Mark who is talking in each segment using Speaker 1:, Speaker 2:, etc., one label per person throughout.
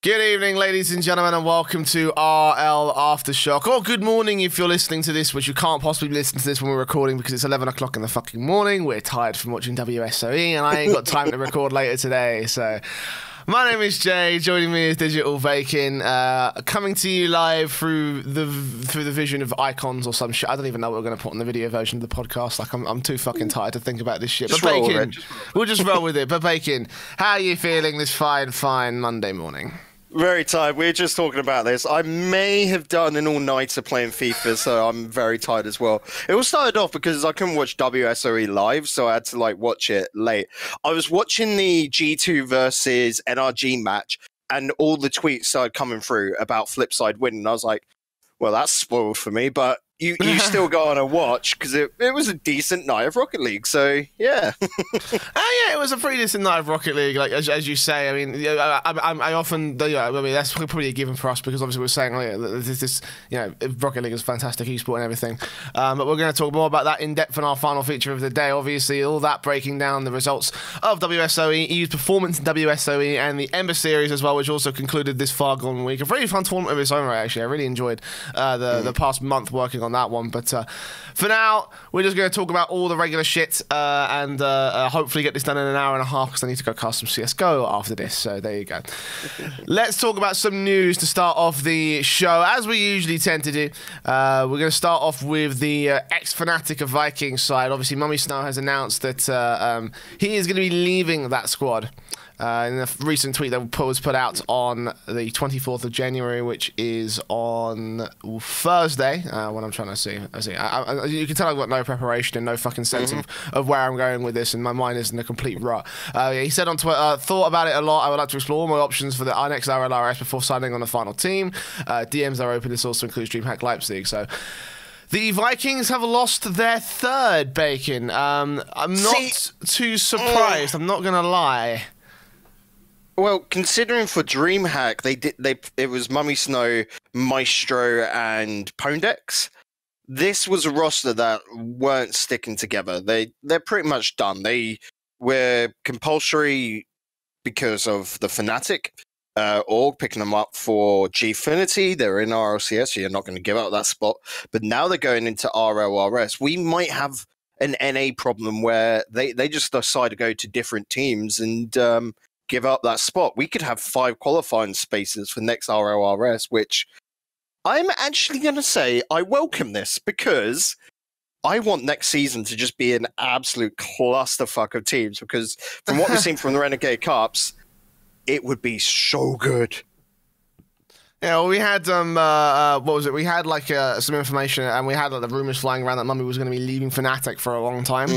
Speaker 1: Good evening, ladies and gentlemen, and welcome to RLAfterShock. Or good morning if you're listening to this, which you can't possibly listen to this when we're recording because it's 11 o'clock in the fucking morning. We're tired from watching WSOE, and I ain't got time to record later today. So, my name is Jay. Joining me is Digital Bacon, coming to you live through the vision of icons or some shit. I don't even know what we're going to put on the video version of the podcast. Like, I'm too fucking tired to think about this shit.
Speaker 2: Just
Speaker 1: but
Speaker 2: roll
Speaker 1: Bacon,
Speaker 2: with it.
Speaker 1: we'll just roll with it. But Bacon, how are you feeling this fine Monday morning?
Speaker 2: Very tired. We were just talking about this. I may have done an all-nighter playing FIFA, so I'm very tired as well. It all started off because I couldn't watch WSOE live, so I had to watch it late. I was watching the G2 versus NRG match, and all the tweets started coming through about Flipside winning. I was like, well, that's spoiled for me, but you still go on and watch because it was a decent night of Rocket League. So yeah,
Speaker 1: yeah, it was a pretty decent night of Rocket League. Like as you say, I mean, I often, I mean, that's probably a given for us because obviously we're saying this, Rocket League is fantastic esport and everything. But we're going to talk more about that in depth in our final feature of the day. Obviously, all that breaking down the results of WSOE, EU's performance in WSOE, and the Ember Series as well, which also concluded this far gone week. A really fun tournament of its own right. Actually, I really enjoyed the past month working on that one, but for now we're just going to talk about all the regular shit and hopefully get this done in an hour and a half because I need to go cast some CSGO after this, so there you go. Let's talk about some news to start off the show, as we usually tend to do. We're going to start off with the ex-Fnatic of Vikings side. Obviously Mummy Snow has announced that he is going to be leaving that squad. In a recent tweet that was put out on the 24th of January, which is on Thursday, when I'm trying to see. You can tell I've got no preparation and no fucking sense of where I'm going with this, and my mind is in a complete rut. He said on Twitter, thought about it a lot. I would like to explore all my options for our next RLRS before signing on the final team. DMs are open. This also includes DreamHack Leipzig. So the Vikings have lost their third, Bacon. I'm not too surprised. I'm not going to lie.
Speaker 2: Well, considering for DreamHack, it was Mummy Snow, Maestro, and Pondex. This was a roster that weren't sticking together. They're pretty much done. They were compulsory because of the Fnatic org picking them up for Gfinity. They're in RLCS, so you're not going to give up that spot. But now they're going into RLRS. We might have an NA problem where they just decide to go to different teams and give up that spot. We could have 5 qualifying spaces for next RLRS, which I'm actually going to say I welcome this because I want next season to just be an absolute clusterfuck of teams, because from what we've seen from the Renegade Cups, it would be so good.
Speaker 1: Yeah, well, we had what was it? We had some information, and we had the rumors flying around that Mummy was going to be leaving Fnatic for a long time.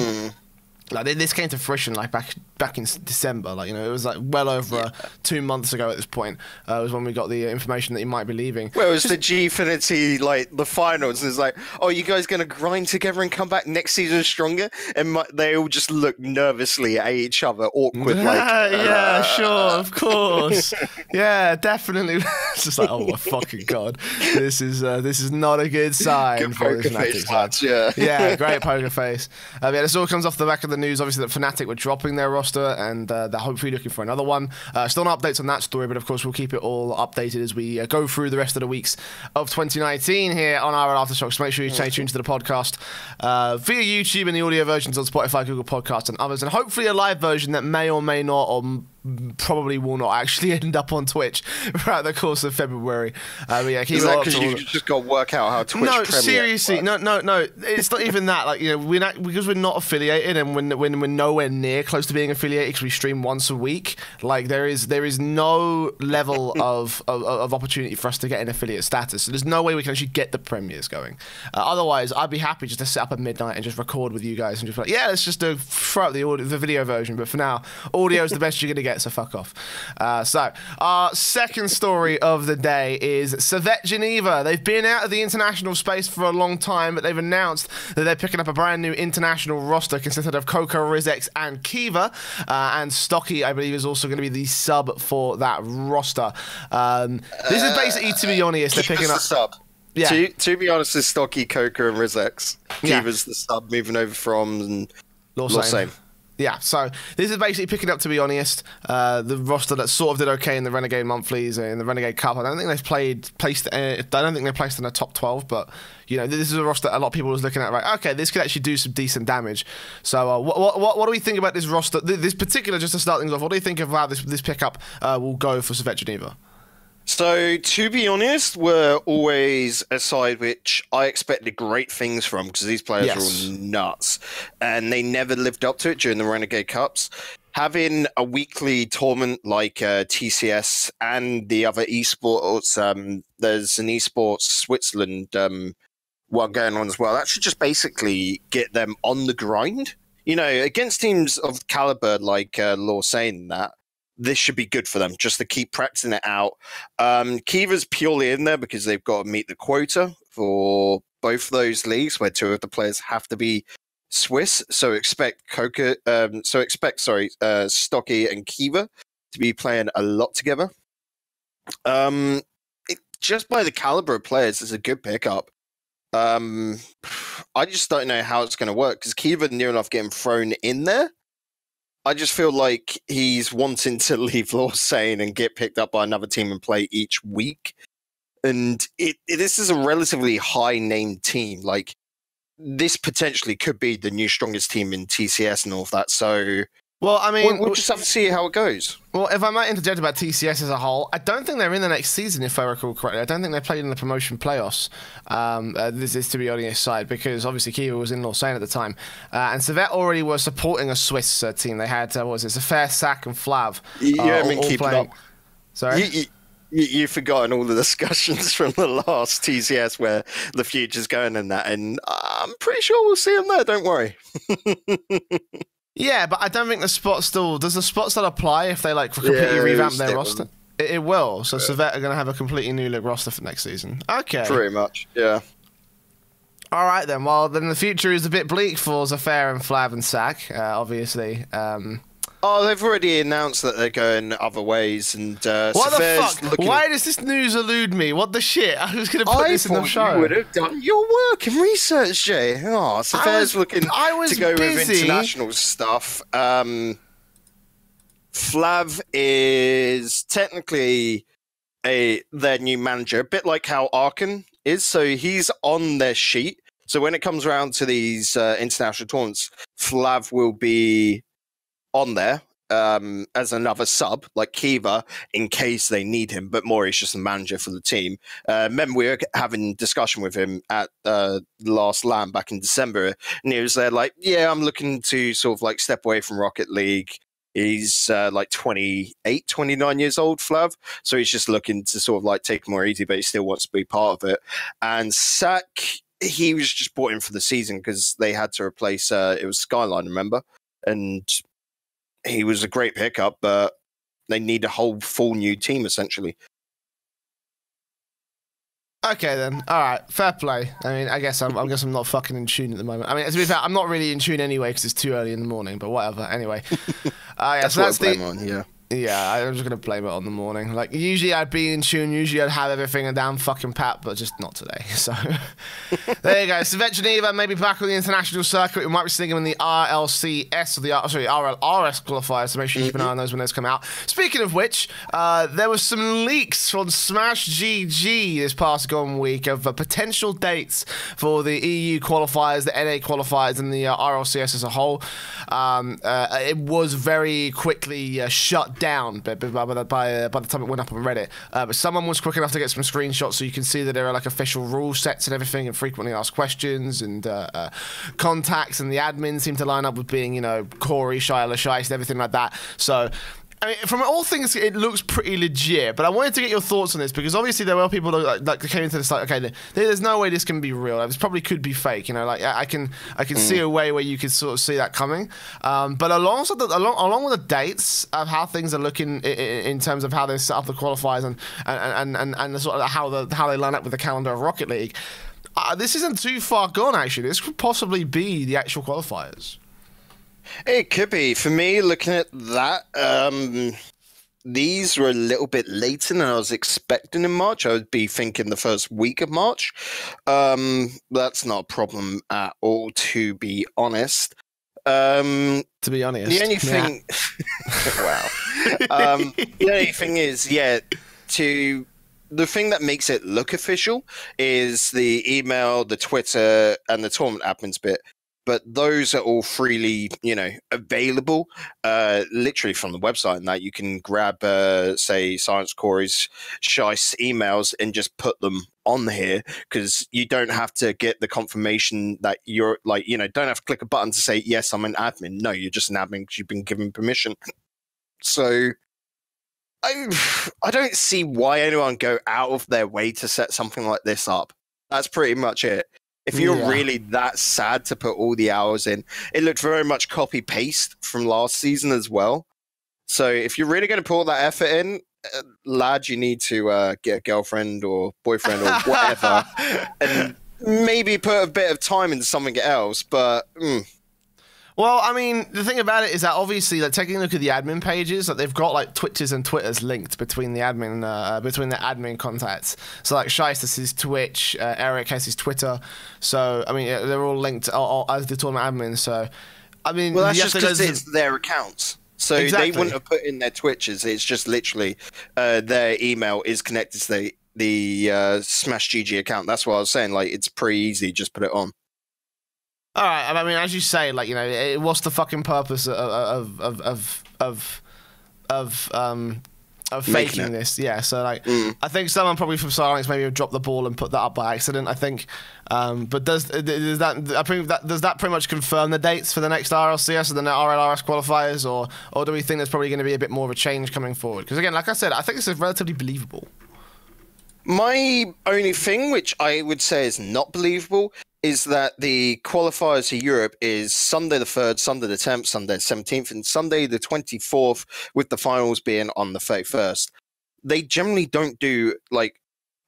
Speaker 1: Like this came to fruition back in December. It was well over 2 months ago at this point. Was when we got the information that he might be leaving.
Speaker 2: Well, it was the Gfinity, the finals. And it's oh, you guys going to grind together and come back next season stronger? And they all just look nervously at each other, awkward.
Speaker 1: Yeah, sure, of course. Yeah, definitely. It's just oh my fucking god, this is not a good sign.
Speaker 2: Good
Speaker 1: for this
Speaker 2: poker face match, yeah.
Speaker 1: Yeah, great poker face. Yeah, this all comes off the back of the news, obviously, that Fnatic were dropping their roster and they're hopefully looking for another one. Still no updates on that story, but of course we'll keep it all updated as we go through the rest of the weeks of 2019 here on RLAfterShock. So make sure you stay tuned to the podcast via YouTube and the audio versions on Spotify, Google Podcasts and others, and hopefully a live version that may or may not, or probably will not actually end up on Twitch throughout the course of February. But yeah, keep
Speaker 2: Is that because you just got to work out how Twitch
Speaker 1: No,
Speaker 2: Premier
Speaker 1: seriously, no. It's not even that. Because we're not affiliated and when we're nowhere near close to being affiliated because we stream once a week. There is no level of opportunity for us to get an affiliate status. So there's no way we can actually get the premieres going. Otherwise, I'd be happy just to sit up at midnight and just record with you guys and just be yeah, let's just throw out the video version. But for now, audio is the best you're gonna get. So fuck off. So our second story of the day is Servette Geneva. They've been out of the international space for a long time, but they've announced that they're picking up a brand new international roster consisted of Coco, Rizex, and Kiva. And Stocky, I believe, is also going to be the sub for that roster. This is basically, to be honest, they're picking up
Speaker 2: the sub. Yeah. To be honest, it's Stocky, Coco, and Rizex. Kiva's the sub moving over from
Speaker 1: Lorsane. Yeah, so this is basically picking up, to be honest, the roster that sort of did okay in the Renegade Monthlies and in the Renegade Cup. I don't think they've placed in the top 12, but you know, this is a roster that a lot of people was looking at. Right, okay, this could actually do some decent damage. So, what do we think about this roster? This particular, just to start things off, what do you think of how this pickup will go for Servette Geneva?
Speaker 2: So, to be honest, we're always a side which I expected great things from because these players are all nuts and they never lived up to it during the Renegade Cups. Having a weekly tournament like TCS and the other esports, there's an esports Switzerland one going on as well. That should just basically get them on the grind. You know, against teams of caliber like Lausanne, that this should be good for them just to keep practicing it out. Kiva's purely in there because they've got to meet the quota for both those leagues where two of the players have to be Swiss. So expect Stocky and Kiva to be playing a lot together. Just by the caliber of players, it's a good pickup. I just don't know how it's going to work because Kiva near enough getting thrown in there. I just feel like he's wanting to leave Lausanne and get picked up by another team and play each week. And this is a relatively high-named team. Like, this potentially could be the new strongest team in TCS and all of that. So,
Speaker 1: well, I mean,
Speaker 2: we'll just have to see how it goes.
Speaker 1: Well, if I might interject about TCS as a whole, I don't think they're in the next season, if I recall correctly. I don't think they played in the promotion playoffs. This is to be honest side because obviously Kiva was in Lausanne at the time, and Servette already were supporting a Swiss team. They had what was it, Zafer, Sack, and Flav.
Speaker 2: Keep
Speaker 1: playing.
Speaker 2: up.
Speaker 1: Sorry.
Speaker 2: You've forgotten all the discussions from the last TCS where the future's going in that, and I'm pretty sure we'll see them there. Don't worry.
Speaker 1: Yeah, but I don't think the spot still... Does the spot still apply if they like completely revamp their roster? It will. So Servette are going to have a completely new look roster for next season. Okay.
Speaker 2: Pretty much, yeah.
Speaker 1: All right, then. Well, then the future is a bit bleak for Zafer and Flav and Sack, obviously.
Speaker 2: They've already announced that they're going other ways, and
Speaker 1: what the fuck? Why does this news elude me? What the shit? I was going to put this in the show.
Speaker 2: You would have done your work and research, Jay. Oh, Zafer's looking to go with international stuff. Flav is technically their new manager, a bit like how Arkan is. So he's on their sheet. So when it comes around to these international tournaments, Flav will be on there as another sub, like Kiva, in case they need him, but more he's just a manager for the team. Remember, we were having a discussion with him at the last LAN back in December, and he was there like, yeah, I'm looking to sort of like step away from Rocket League. He's like 28, 29 years old, Flav, so he's just looking to sort of like take it more easy, but he still wants to be part of it. And Sack, he was just brought in for the season because they had to replace, it was Skyline, remember? And he was a great pickup, but they need a whole full new team, essentially.
Speaker 1: Okay, then. All right. Fair play. I mean, I guess I'm not fucking in tune at the moment. I mean, to be fair, I'm not really in tune anyway because it's too early in the morning, but whatever. Anyway. Yeah, that's
Speaker 2: what I blame on, yeah.
Speaker 1: Yeah, I'm just going to blame it on the morning. Like, usually I'd be in tune, usually I'd have everything down fucking pat, but just not today. So, there you go. Servette Geneva, maybe back on the international circuit. We might be seeing them in the RLCS, or the RLRS qualifiers, so make sure you keep an eye on those when those come out. Speaking of which, there was some leaks from Smash GG this past gone week of potential dates for the EU qualifiers, the NA qualifiers, and the RLCS as a whole. It was very quickly shut down by the time it went up on Reddit, but someone was quick enough to get some screenshots so you can see that there are like official rule sets and everything, and frequently asked questions and contacts, and the admins seem to line up with being, you know, Corey, Shia LaShice, and everything like that. So I mean, from all things, it looks pretty legit, but I wanted to get your thoughts on this because obviously there were people that came into this like, okay, there's no way this can be real. This probably could be fake, you know. Like I can see a way where you could sort of see that coming. But along with the dates of how things are looking in terms of how they set up the qualifiers and the sort of how they line up with the calendar of Rocket League, this isn't too far gone. Actually, this could possibly be the actual qualifiers.
Speaker 2: It could be. For me, looking at that, these were a little bit later than I was expecting in March. I would be thinking the first week of March. That's not a problem at all, to be honest.
Speaker 1: To be honest,
Speaker 2: the only thing, wow. The only thing is, the thing that makes it look official is the email, the Twitter, and the tournament admins bit. But those are all freely, available, literally from the website. And that you can grab, say, Science Corey's Shice emails and just put them on here, because you don't have to get the confirmation that you're don't have to click a button to say, yes, I'm an admin. No, you're just an admin because you've been given permission. So I don't see why anyone go out of their way to set something like this up. That's pretty much it. If you're really that sad to put all the hours in, it looked very much copy-paste from last season as well. So if you're really going to put all that effort in, lad, you need to get a girlfriend or boyfriend or whatever, and maybe put a bit of time into something else. But
Speaker 1: well, I mean, the thing about it is that obviously, like, taking a look at the admin pages, like, they've got like Twitches and Twitters linked between the admin contacts. So like Shice has his Twitch, Eric has his Twitter. So I mean, they're all linked as the tournament admins. So I mean,
Speaker 2: well, that's just because it's their accounts. So they wouldn't have put in their Twitches. It's just literally their email is connected to the Smash GG account. That's what I was saying. Like, it's pretty easy. Just put it on.
Speaker 1: All right. I mean, as you say, like, what's the fucking purpose of faking this? Yeah. So like, I think someone probably from Silence maybe have dropped the ball and put that up by accident. I think. But does that pretty much confirm the dates for the next RLCS and the RLRS qualifiers, or do we think there's probably going to be a bit more of a change coming forward? Because again, like I said, I think this is relatively believable.
Speaker 2: My only thing, which I would say is not believable, is that the qualifiers to Europe is Sunday the 3rd, Sunday the 10th, Sunday the 17th, and Sunday the 24th, with the finals being on the 31st. They generally don't do, like,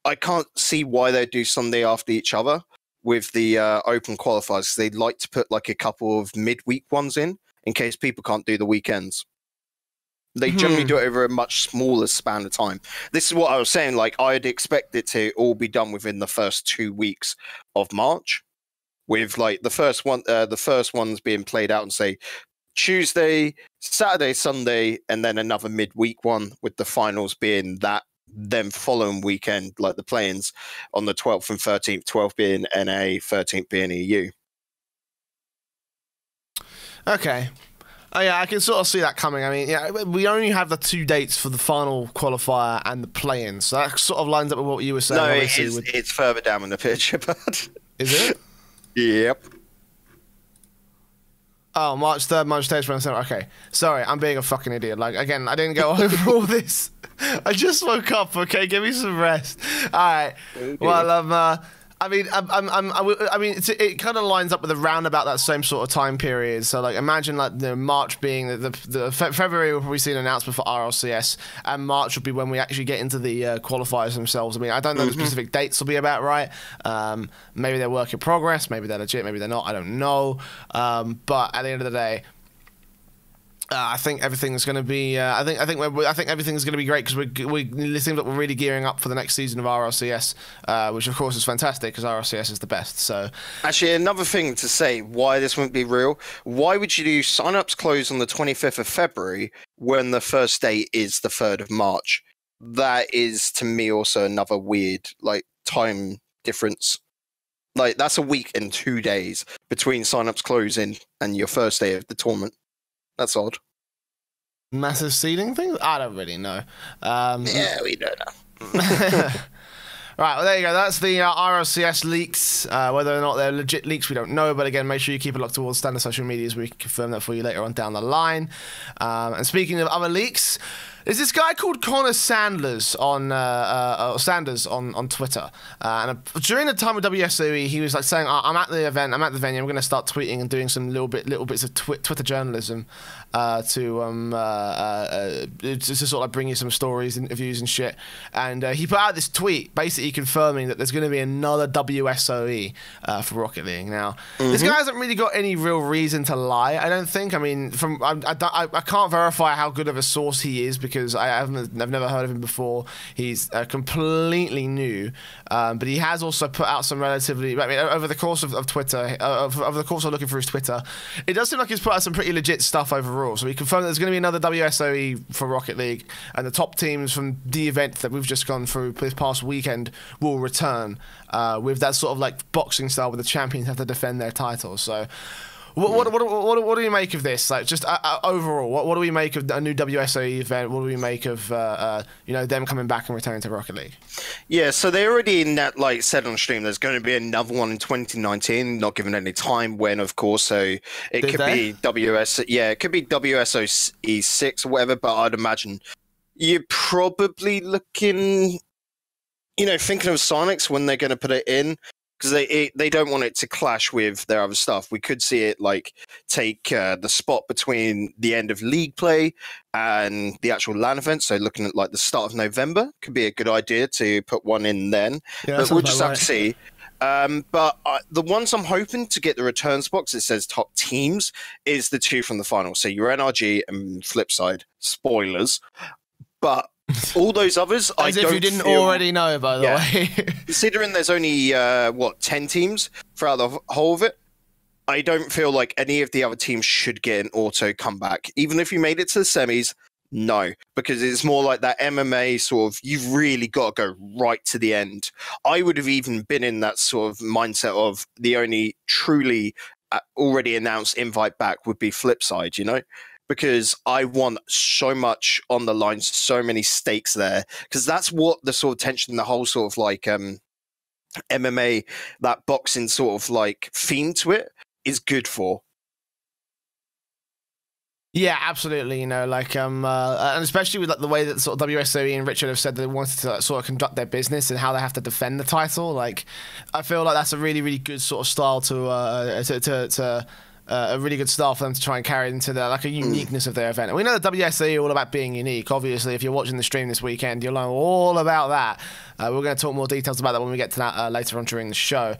Speaker 2: I can't see why they do Sunday after each other with the open qualifiers. They'd like to put, like, a couple of midweek ones in case people can't do the weekends. They generally do it over a much smaller span of time. This is what I was saying. Like, I'd expect it to all be done within the first 2 weeks of March, with like the first ones being played out on, say, Tuesday, Saturday, Sunday, and then another midweek one, with the finals being that then following weekend, like the play-ins on the 12th and 13th, 12th being NA, 13th being EU.
Speaker 1: Okay. Oh yeah, I can sort of see that coming. I mean, yeah, we only have the 2 dates for the final qualifier and the play-in, so that sort of lines up with what you were saying.
Speaker 2: No, it's further down in the picture, but
Speaker 1: is it?
Speaker 2: Yep.
Speaker 1: Oh, March 3rd, March 10th. Okay, sorry, I'm being a fucking idiot. Like, again, I didn't go over all this. I just woke up. Okay, give me some rest. All right. Well, I mean, it kind of lines up with around about that same sort of time period. So, like, imagine like March being the February will probably see an announcement for RLCS, and March will be when we actually get into the qualifiers themselves. I mean, I don't know the specific dates will be about, right? Maybe they're work in progress, maybe they're legit, maybe they're not. I don't know. But at the end of the day, I think everything's going to be. I think everything's going to be great, because it seems like we're really gearing up for the next season of RLCS, which of course is fantastic because RLCS is the best. So,
Speaker 2: actually, another thing to say why this wouldn't be real. Why would you do sign-ups close on the 25th of February when the first day is the 3rd of March? That is, to me, also another weird time difference. Like, that's a week and 2 days between sign-ups closing and your first day of the tournament. That's odd.
Speaker 1: Massive seeding thing? I don't really know.
Speaker 2: Yeah, we don't know.
Speaker 1: Right, well, there you go. That's the RLCS leaks. Whether or not they're legit leaks, we don't know. But again, make sure you keep a look towards standard social medias. We can confirm that for you later on down the line. And speaking of other leaks, there's this guy called Connor Sanders on Twitter, and during the time of WSOE, he was like saying, "I'm at the event, I'm at the venue, I'm going to start tweeting and doing some little bits of Twitter journalism to sort of like bring you some stories, interviews, and shit." And he put out this tweet basically confirming that there's going to be another WSOE for Rocket League. Now, this guy hasn't really got any real reason to lie, I don't think. I mean, I can't verify how good of a source he is, because because I've never heard of him before. He's completely new, but he has also put out some relatively. I mean, over the course of Twitter, over the course of looking through his Twitter, it does seem like he's put out some pretty legit stuff overall. So we confirmed that there's going to be another WSOE for Rocket League, and the top teams from the event that we've just gone through this past weekend will return with that sort of like boxing style, where the champions have to defend their titles. So. What do we make of this? Like, just overall, what do we make of a new WSOE event? What do we make of them coming back and returning to Rocket League?
Speaker 2: Yeah, so they already said on stream there's going to be another one in 2019, not given any time when, of course. So it could be WSOE 6 or whatever. But I'd imagine you're probably looking, thinking of Sonics when they're going to put it in. Because they don't want it to clash with their other stuff. We could see it take the spot between the end of league play and the actual LAN event. So looking at the start of November could be a good idea to put one in then. Yeah, but we'll just have to see. But the ones I'm hoping to get the return spots, it says top teams, is the two from the final. So your NRG and Flipside. Spoilers. But all those others,
Speaker 1: As if you didn't already know, by the way.
Speaker 2: Considering there's only, 10 teams throughout the whole of it, I don't feel like any of the other teams should get an auto comeback. Even if you made it to the semis, no. Because it's more like that MMA sort of, you've really got to go right to the end. I would have even been in that sort of mindset of the only truly already announced invite back would be Flipside, because I want so much on the line, so many stakes there. Because that's what the sort of tension, the whole sort of MMA, that boxing sort of theme to it is good for.
Speaker 1: Yeah, absolutely. And especially with the way that sort of WSOE and Richard have said they wanted to sort of conduct their business and how they have to defend the title. I feel like that's a really, really good sort of style to a really good style for them to try and carry into a uniqueness of their event. And we know that WSOE are all about being unique. Obviously, if you're watching the stream this weekend, you'll know all about that. We're going to talk more details about that when we get to that later on during the show.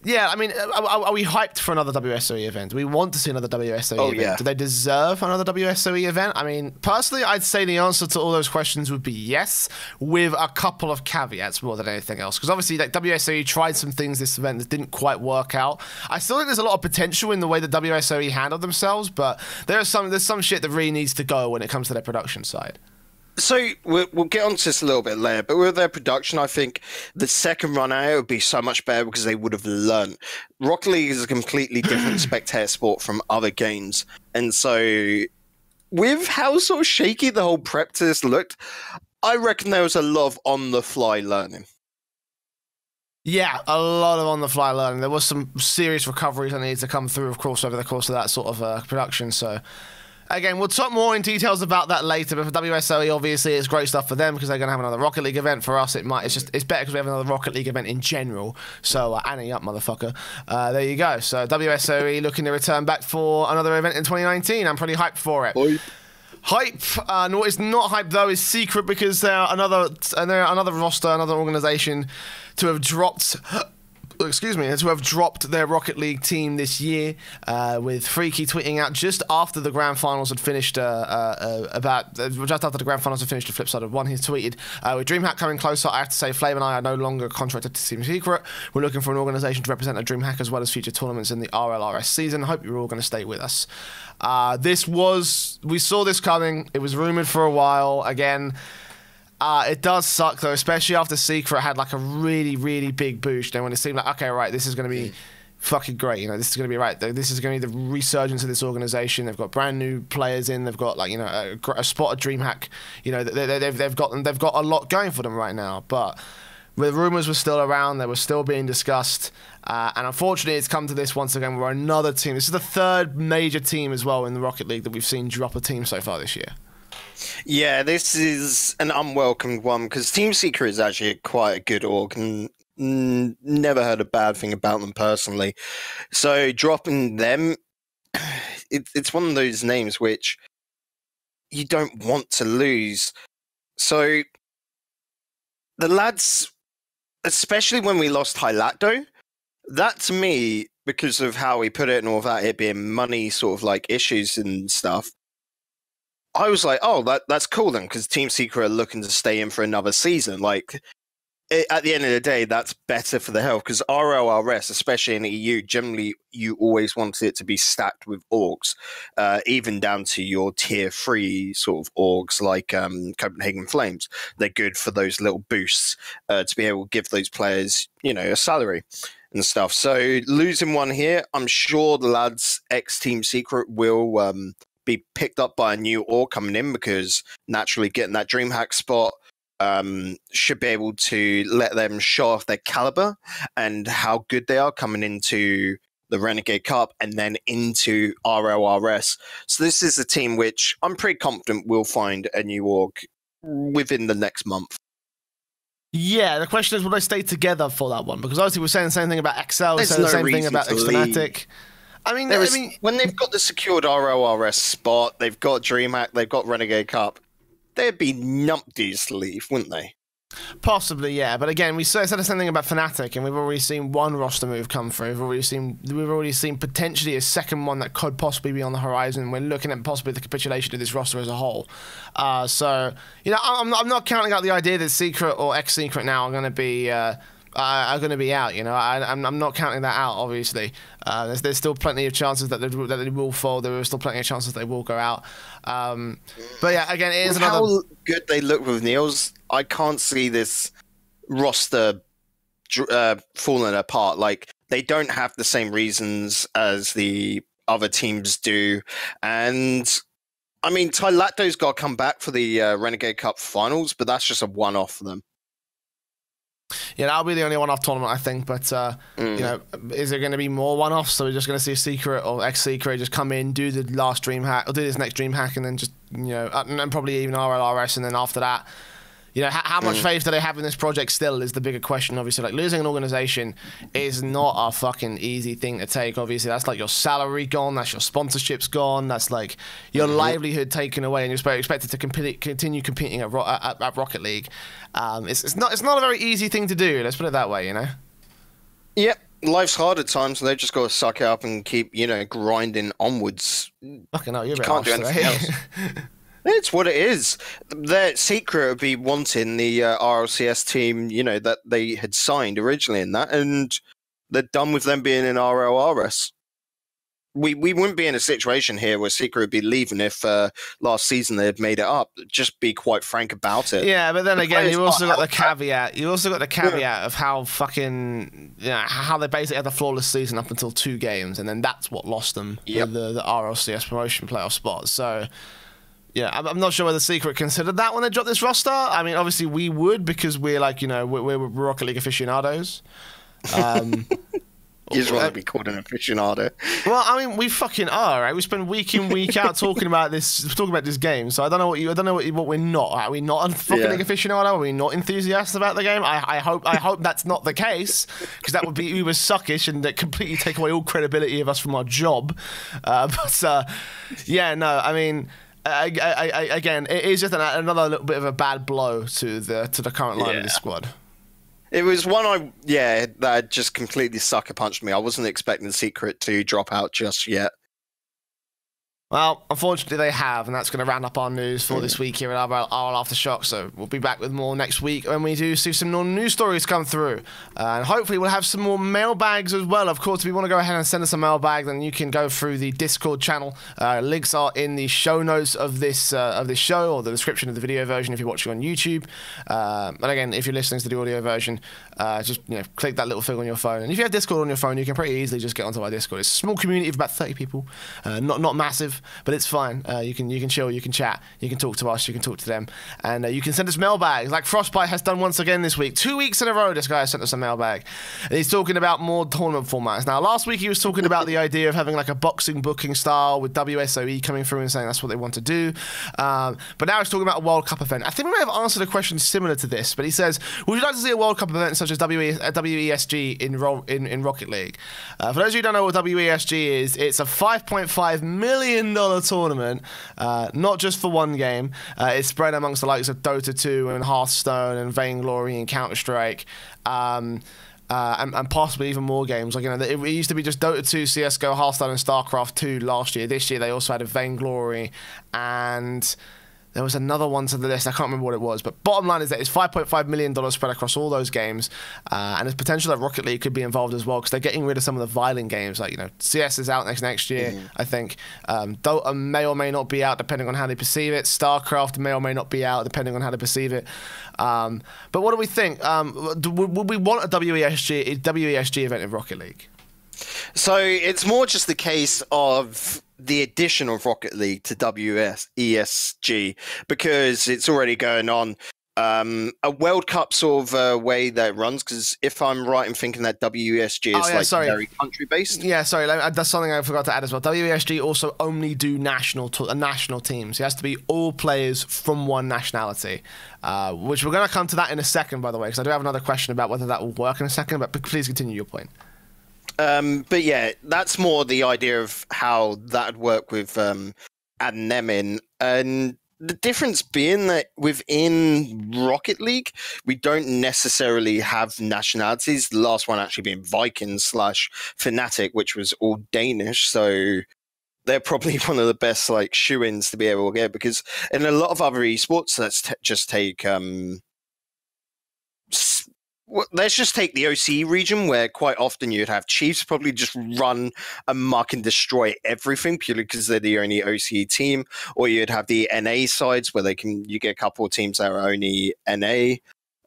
Speaker 1: Yeah, I mean, are we hyped for another WSOE event? Do we want to see another WSOE event?
Speaker 2: Yeah.
Speaker 1: Do they deserve another WSOE event? I mean, personally, I'd say the answer to all those questions would be yes, with a couple of caveats more than anything else. Because obviously, WSOE tried some things this event that didn't quite work out. I still think there's a lot of potential in the way that WSOE handled themselves, but there's some shit that really needs to go when it comes to their production side.
Speaker 2: So we'll get onto this a little bit later, but with their production, I think the second run out would be so much better because they would have learned. Rocket League is a completely different spectator sport from other games, and so with how sort of shaky the whole prep to this looked, I reckon there was a lot of on-the-fly learning.
Speaker 1: Yeah, a lot of on-the-fly learning. There was some serious recoveries that needed to come through, of course, over the course of that sort of production, so... Again, we'll talk more in details about that later, but for WSOE, obviously, it's great stuff for them because they're going to have another Rocket League event. For us, it's better because we have another Rocket League event in general. So, Annie up, motherfucker. There you go. So, WSOE looking to return back for another event in 2019. I'm pretty hyped for it. Hype. What is not hype, though, is Secret because they're another roster, another organization to have dropped... to have dropped their Rocket League team this year, with Freaky tweeting out just after the grand finals had finished, just after the grand finals had finished, the flip side of one, he tweeted, with DreamHack coming closer, I have to say Flame and I are no longer contracted to Team Secret. We're looking for an organisation to represent a DreamHack as well as future tournaments in the RLRS season. Hope you're all going to stay with us. We saw this coming. It was rumoured for a while. Again, it does suck though, especially after Secret had a really, really big boost, and when it seemed like, okay, right, this is going to be fucking great. This is going to be right. This is going to be the resurgence of this organization. They've got brand new players in. They've got a spot of DreamHack. They've got a lot going for them right now. But the rumors were still around. They were still being discussed. And unfortunately, it's come to this once again. We're another team. This is the third major team as well in the Rocket League that we've seen drop a team so far this year.
Speaker 2: Yeah, this is an unwelcomed one because Team Secret is actually quite a good org and never heard a bad thing about them personally. So dropping them, it's one of those names which you don't want to lose. So the lads, especially when we lost Hilacto, that to me, because of how we put it and all that, it being money sort of issues and stuff, I was like, oh, that's cool then, because Team Secret are looking to stay in for another season. Like, at the end of the day, that's better for the health, because RLRS, especially in the EU, generally you always want it to be stacked with orgs, even down to your tier 3 sort of orgs like Copenhagen Flames. They're good for those little boosts to be able to give those players, a salary and stuff. So losing one here, I'm sure the lads ex-Team Secret will be picked up by a new org coming in, because naturally getting that DreamHack spot should be able to let them show off their caliber and how good they are coming into the Renegade Cup and then into RLRS. So this is a team which I'm pretty confident will find a new org within the next month.
Speaker 1: Yeah, the question is, will they stay together for that one? Because obviously we're saying the same thing about XL, we're saying the same thing about X-Fnatic. I mean,
Speaker 2: when they've got the secured RLRS spot, they've got DreamHack, they've got Renegade Cup, they'd be numpties to leave, wouldn't they?
Speaker 1: Possibly, yeah. But again, we said the same thing about Fnatic, and we've already seen one roster move come through. We've already seen potentially a second one that could possibly be on the horizon. We're looking at possibly the capitulation of this roster as a whole. So, I'm not counting out the idea that Secret or ex-Secret now are going to be out. I'm not counting that out. Obviously, there's still plenty of chances that they will fall. There are still plenty of chances they will go out. But yeah, again, it is another.
Speaker 2: How good they look with Niels. I can't see this roster falling apart. Like, they don't have the same reasons as the other teams do, and I mean, Tylacto's got to come back for the Renegade Cup finals, but that's just a one-off for them.
Speaker 1: Yeah, that'll be the only one-off tournament, I think. But is there going to be more one-offs? So we're just going to see Secret or ex-Secret just come in, do the last DreamHack, or do this next DreamHack, and then just and probably even RLRS, and then after that, how much faith do they have in this project still is the bigger question, obviously. Like, losing an organization is not a fucking easy thing to take, obviously. That's like your salary gone, that's your sponsorships gone, that's like your livelihood taken away, and you're expected to continue competing at Rocket League. It's not a very easy thing to do, let's put it that way,
Speaker 2: Yep. Life's hard at times, so they've just got to suck it up and keep, grinding onwards.
Speaker 1: Fucking hell, you
Speaker 2: can't do anything else. It's what it is. Their Secret would be wanting the RLCS team, that they had signed originally in that, and they're done with them being in RLRS. We wouldn't be in a situation here where Secret would be leaving if last season they had made it up. Just be quite frank about it.
Speaker 1: Yeah, but then again, you also got the caveat. You also got the caveat of how fucking how they basically had the flawless season up until 2 games, and then that's what lost them with the RLCS promotion playoff spot. So. Yeah, I'm not sure whether Secret considered that when they dropped this roster. I mean, obviously we would, because we're like, we're Rocket League aficionados.
Speaker 2: You just want to be called an aficionado.
Speaker 1: Well, I mean, we fucking are, right? We spend week in, week out talking about this game. So I don't know what we're not. Are we not a fucking League aficionado? Are we not enthusiastic about the game? I hope that's not the case, because that would be uber suckish and that completely take away all credibility of us from our job. Yeah, no, I mean. Again, it is just another little bit of a bad blow to the current line of the squad.
Speaker 2: It was one that just completely sucker punched me. I wasn't expecting Secret to drop out just yet.
Speaker 1: Well, unfortunately they have, and that's going to round up our news for this week here at RLAfterShock. So we'll be back with more next week when we do see some more news stories come through. And hopefully we'll have some more mailbags as well. Of course, if you want to go ahead and send us a mailbag, then you can go through the Discord channel. Links are in the show notes of this show, or the description of the video version if you're watching on YouTube. And again, if you're listening to the audio version, just click that little thing on your phone. And if you have Discord on your phone, you can pretty easily just get onto our Discord. It's a small community of about 30 people, not massive. But it's fine. You can chill, you can chat, you can talk to us, you can talk to them, and you can send us mailbags like Frostbite has done once again this week. 2 weeks in a row, this guy has sent us a mailbag, and he's talking about more tournament formats. Now, last week he was talking about the idea of having like a boxing booking style with WSOE coming through and saying that's what they want to do. But now he's talking about a World Cup event. I think we may have answered a question similar to this, but he says, would you like to see a World Cup event such as WESG in Rocket League? For those of you who don't know what WESG is, it's a $5.5 million tournament, not just for one game. It's spread amongst the likes of Dota 2 and Hearthstone and Vainglory and Counter-Strike. and possibly even more games. Like, you know, it used to be just Dota 2, CS:GO, Hearthstone, and StarCraft 2 last year. This year they also added Vainglory, and there was another one to the list. I can't remember what it was, but bottom line is that it's $5.5 million spread across all those games, and there's potential that Rocket League could be involved as well because they're getting rid of some of the violent games. Like, you know, CS is out next year, I think. Dota may or may not be out depending on how they perceive it. StarCraft may or may not be out depending on how they perceive it. But what do we think? Would we want a WESG event in Rocket League?
Speaker 2: So it's more just the case of the addition of Rocket League to WESG because it's already going on. A World Cup sort of way that it runs, because if I'm right in thinking that WESG is very country-based.
Speaker 1: Yeah, sorry, that's something I forgot to add as well. WESG also only do national teams. It has to be all players from one nationality, which we're going to come to that in a second, by the way, because I do have another question about whether that will work in a second, but please continue your point.
Speaker 2: But yeah, that's more the idea of how that'd work with adding them in. And the difference being that within Rocket League, we don't necessarily have nationalities. The last one actually being Vikings / Fnatic, which was all Danish. So they're probably one of the best like shoe-ins to be able to get, because in a lot of other esports, let's just take the OCE region, where quite often you'd have Chiefs probably just run amok and destroy everything purely because they're the only OCE team, or you'd have the NA sides where you get a couple of teams that are only NA.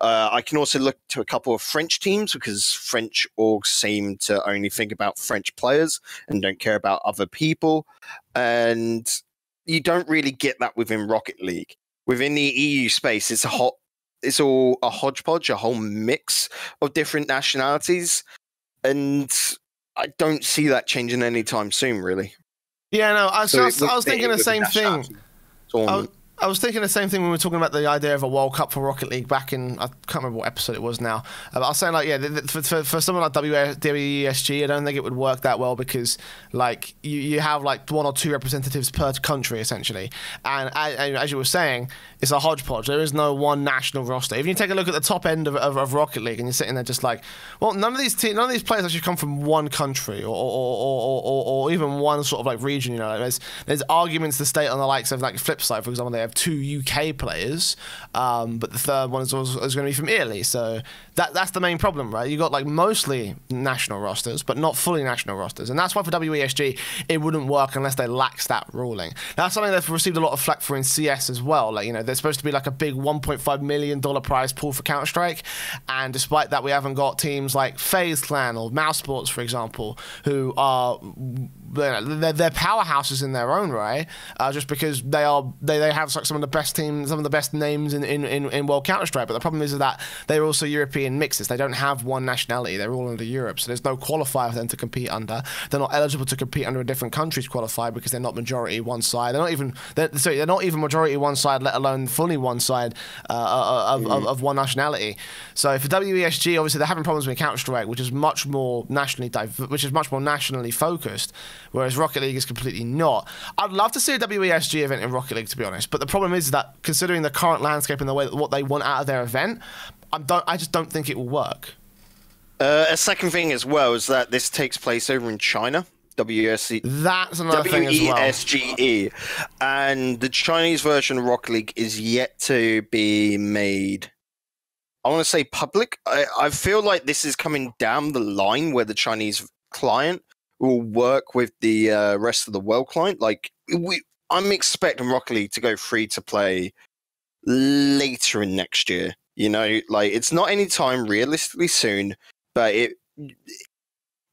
Speaker 2: I can also look to a couple of French teams because French orgs seem to only think about French players and don't care about other people. And you don't really get that within Rocket League. Within the EU space, it's all a hodgepodge, a whole mix of different nationalities, and I don't see that changing anytime soon, really.
Speaker 1: Yeah, no, I was thinking the same thing. I was thinking the same thing when we were talking about the idea of a World Cup for Rocket League back in, I can't remember what episode it was now. But I was saying, like, yeah, for someone like WESG, I don't think it would work that well because, like, you have, like, 1 or 2 representatives per country, essentially. And as you were saying, it's a hodgepodge. There is no one national roster. If you take a look at the top end of Rocket League and you're sitting there just like, well, none of these players actually come from one country or even one sort of, like, region, you know. There's arguments to state on the likes of, like, flip side, for example, they have 2 UK players, but the third one is going to be from Italy. So that's the main problem, right? You got like mostly national rosters, but not fully national rosters, and that's why for WESG it wouldn't work unless they lax that ruling. Now, that's something they've received a lot of flack for in CS as well. Like, you know, there's supposed to be like a big $1.5 million prize pool for Counter-Strike, and despite that, we haven't got teams like FaZe Clan or Mouse Sports, for example, who are they're powerhouses in their own right, just because they have some of the best teams, some of the best names in World Counter-Strike. But the problem is that they're also European mixes. They don't have one nationality. They're all under Europe, so there's no qualifier for them to compete under. They're not eligible to compete under a different country's qualifier because they're not majority one side. They're not even majority one side, let alone fully one side of one nationality. So for WESG, obviously they're having problems with Counter-Strike, which is much more nationally focused, whereas Rocket League is completely not. I'd love to see a WESG event in Rocket League, to be honest, but the problem is that considering the current landscape and the way that what they want out of their event, I just don't think it will work.
Speaker 2: A second thing as well is that this takes place over in China.
Speaker 1: That's another thing as well.
Speaker 2: WESGE, and the Chinese version of Rocket League is yet to be made. I want to say public. I feel like this is coming down the line where the Chinese client will work with the rest of the world client. Like I'm expecting Rocket League to go free to play later in next year. You know, like it's not any time realistically soon, but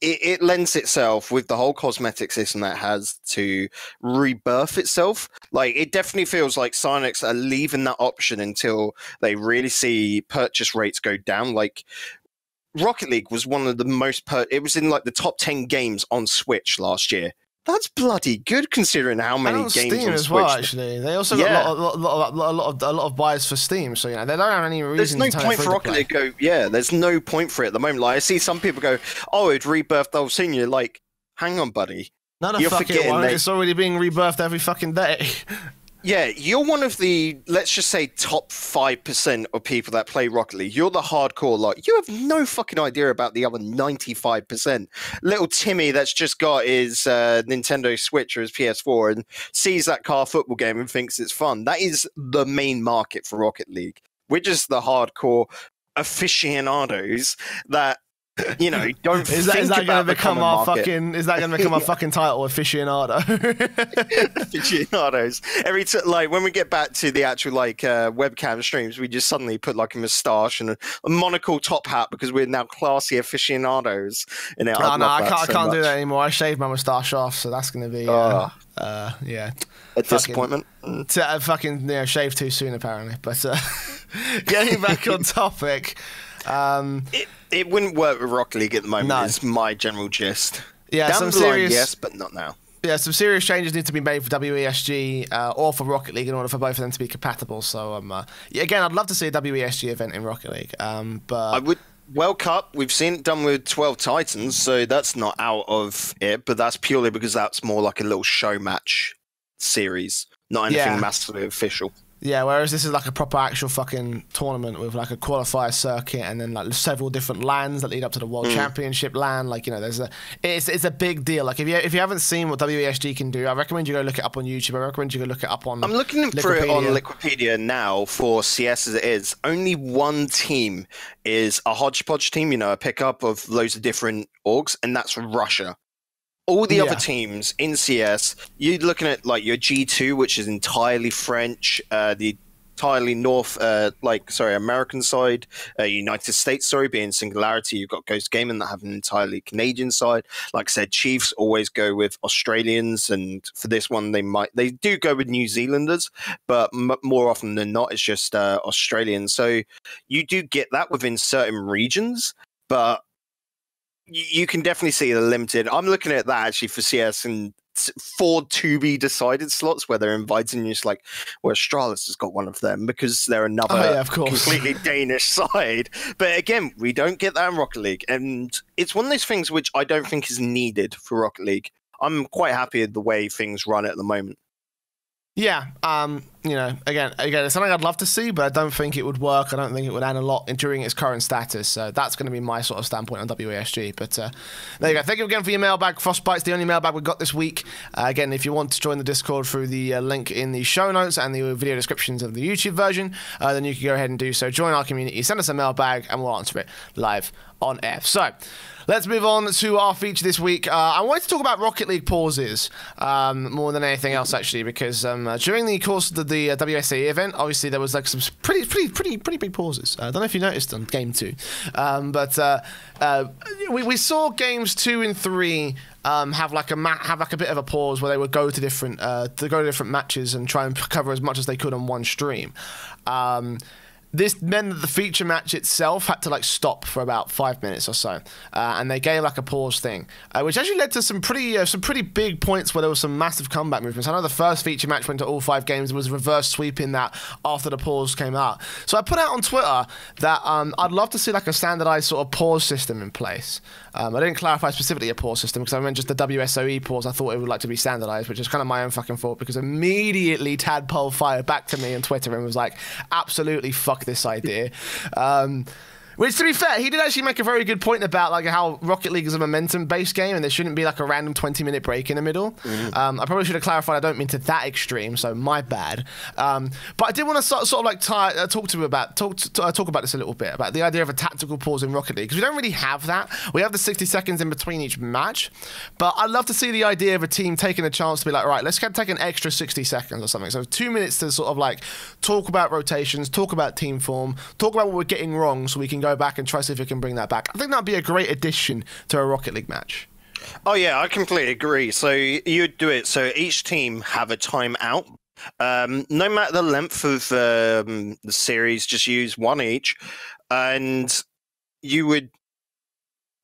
Speaker 2: it lends itself with the whole cosmetic system that has to rebirth itself. Like it definitely feels like Psyonix are leaving that option until they really see purchase rates go down. Like Rocket League was one of the most it was in like the top 10 games on Switch last year. That's bloody good considering how many games
Speaker 1: Steam
Speaker 2: on
Speaker 1: as
Speaker 2: Switch.
Speaker 1: Well, actually, they also got a lot of buyers for Steam, so you know they don't have any reason.
Speaker 2: There's no point for Rocket League to go. Yeah, there's no point for it at the moment. Like I see some people go, "Oh, it rebirthed old senior." Like, hang on, buddy.
Speaker 1: No, fuck it. It's already being rebirthed every fucking day.
Speaker 2: Yeah, you're one of the, let's just say, top 5% of people that play Rocket League. You're the hardcore lot. You have no fucking idea about the other 95%. Little Timmy that's just got his Nintendo Switch or his PS4 and sees that car football game and thinks it's fun. That is the main market for Rocket League. We're just the hardcore aficionados that, you know, don't
Speaker 1: is
Speaker 2: think
Speaker 1: that
Speaker 2: about
Speaker 1: going to become our
Speaker 2: market.
Speaker 1: fucking? Is that going to become our fucking title, aficionado?
Speaker 2: Aficionados. Like when we get back to the actual like webcam streams, we just suddenly put like a moustache and a monocle top hat because we're now classy aficionados. In it,
Speaker 1: Oh, no, I can't do
Speaker 2: much.
Speaker 1: that anymore. I shaved my moustache off, so that's going to be yeah,
Speaker 2: a disappointment.
Speaker 1: Fucking shave too soon apparently. But getting back on topic.
Speaker 2: It wouldn't work with Rocket League at the moment.
Speaker 1: No.
Speaker 2: Is my general gist.
Speaker 1: Yeah,
Speaker 2: Down
Speaker 1: some
Speaker 2: the line,
Speaker 1: serious,
Speaker 2: yes, but not now.
Speaker 1: Yeah, some serious changes need to be made for WESG or for Rocket League in order for both of them to be compatible. So, again, I'd love to see a WESG event in Rocket League. But
Speaker 2: I would. World Cup, we've seen it done with 12 Titans, so that's not out of it. But that's purely because that's more like a little show match series, not anything massively official.
Speaker 1: Yeah, whereas this is like a proper actual fucking tournament with like a qualifier circuit and then like several different lands that lead up to the World Championship land. Like, you know, it's a big deal. Like if you haven't seen what WESG can do, I recommend you go look it up on YouTube. I recommend you go look it up on.
Speaker 2: I'm looking for it on Wikipedia now for CS as it is. Only one team is a hodgepodge team, you know, a pickup of loads of different orgs, and that's Russia. All the other teams in CS, you're looking at like your G2, which is entirely French, the entirely American side, United States, being Singularity. You've got Ghost Gaming that have an entirely Canadian side. Like I said, Chiefs always go with Australians, and for this one, they do go with New Zealanders, but more often than not, it's just Australians. So you do get that within certain regions, but you can definitely see the limited. I'm looking at that actually for CS and 4 to be decided slots where they're inviting you. It's like, well, Astralis has got one of them because they're another completely Danish side. But again, we don't get that in Rocket League. And it's one of those things which I don't think is needed for Rocket League. I'm quite happy with the way things run at the moment.
Speaker 1: Yeah, you know, again, it's something I'd love to see, but I don't think it would work. I don't think it would add a lot during its current status. So that's going to be my sort of standpoint on WASG. But there you go. Thank you again for your mailbag. Frostbite's the only mailbag we've got this week. Again, if you want to join the Discord through the link in the show notes and the video descriptions of the YouTube version, then you can go ahead and do so. Join our community, send us a mailbag, and we'll answer it live on air. So let's move on to our feature this week. I wanted to talk about Rocket League pauses more than anything else, actually, because during the course of the WSOE event, obviously there was like some pretty big pauses. I don't know if you noticed on Game 2, but we saw Games 2 and 3 have like a bit of a pause where they would go to different matches and try and cover as much as they could on one stream. This meant that the feature match itself had to like stop for about 5 minutes or so, and they gave like a pause thing, which actually led to some pretty big points where there was some massive comeback movements. I know the first feature match went to all 5 games. There was reverse sweeping that after the pause came out. So I put out on Twitter that I'd love to see like a standardized sort of pause system in place. I didn't clarify specifically a pause system because I meant just the WSOE pause. I thought it would like to be standardized, which is kind of my own fucking fault because immediately Tadpole fired back to me on Twitter and was like, absolutely fuck this idea. Which, to be fair, he did actually make a very good point about like how Rocket League is a momentum-based game and there shouldn't be like a random 20-minute break in the middle. I probably should have clarified I don't mean to that extreme, so my bad. But I did want to sort of like talk about this a little bit, about the idea of a tactical pause in Rocket League, because we don't really have that. We have the 60 seconds in between each match, but I'd love to see the idea of a team taking a chance to be like, right, let's take an extra 60 seconds or something. So 2 minutes to sort of like talk about rotations, talk about team form, talk about what we're getting wrong so we can go back and try to see if we can bring that back. I think that'd be a great addition to a Rocket League match.
Speaker 2: Oh yeah, I completely agree. So you'd do it so each team have a timeout. No matter the length of the series, just use one each, and you would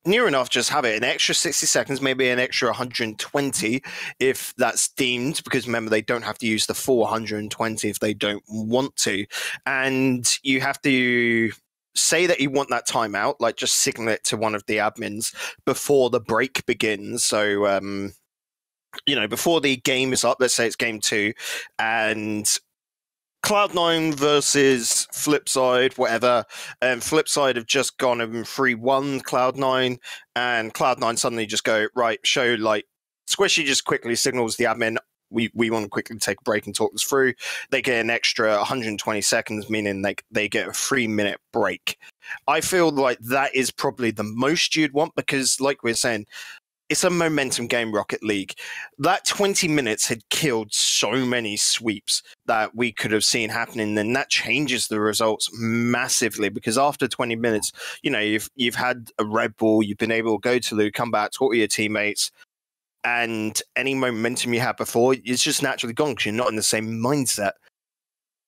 Speaker 2: near enough just have it an extra 60 seconds, maybe an extra 120 if that's deemed, because remember they don't have to use the full 120 if they don't want to, and you have to say that you want that timeout, like just signal it to one of the admins before the break begins. So before the game is up, let's say it's game 2, and Cloud9 versus Flipside, whatever, and Flipside have just gone and 3-1 Cloud9, and Cloud9 suddenly just go, right, show, like, Squishy just quickly signals the admin, we want to quickly take a break and talk this through. They get an extra 120 seconds, meaning they get a 3-minute break. I feel like that is probably the most you'd want because, like we were saying, it's a momentum game, Rocket League. That 20 minutes had killed so many sweeps that we could have seen happening, and that changes the results massively because after 20 minutes, you've had a Red Bull, you've been able to go to Lou, come back, talk to your teammates, and any momentum you had before is just naturally gone because you're not in the same mindset.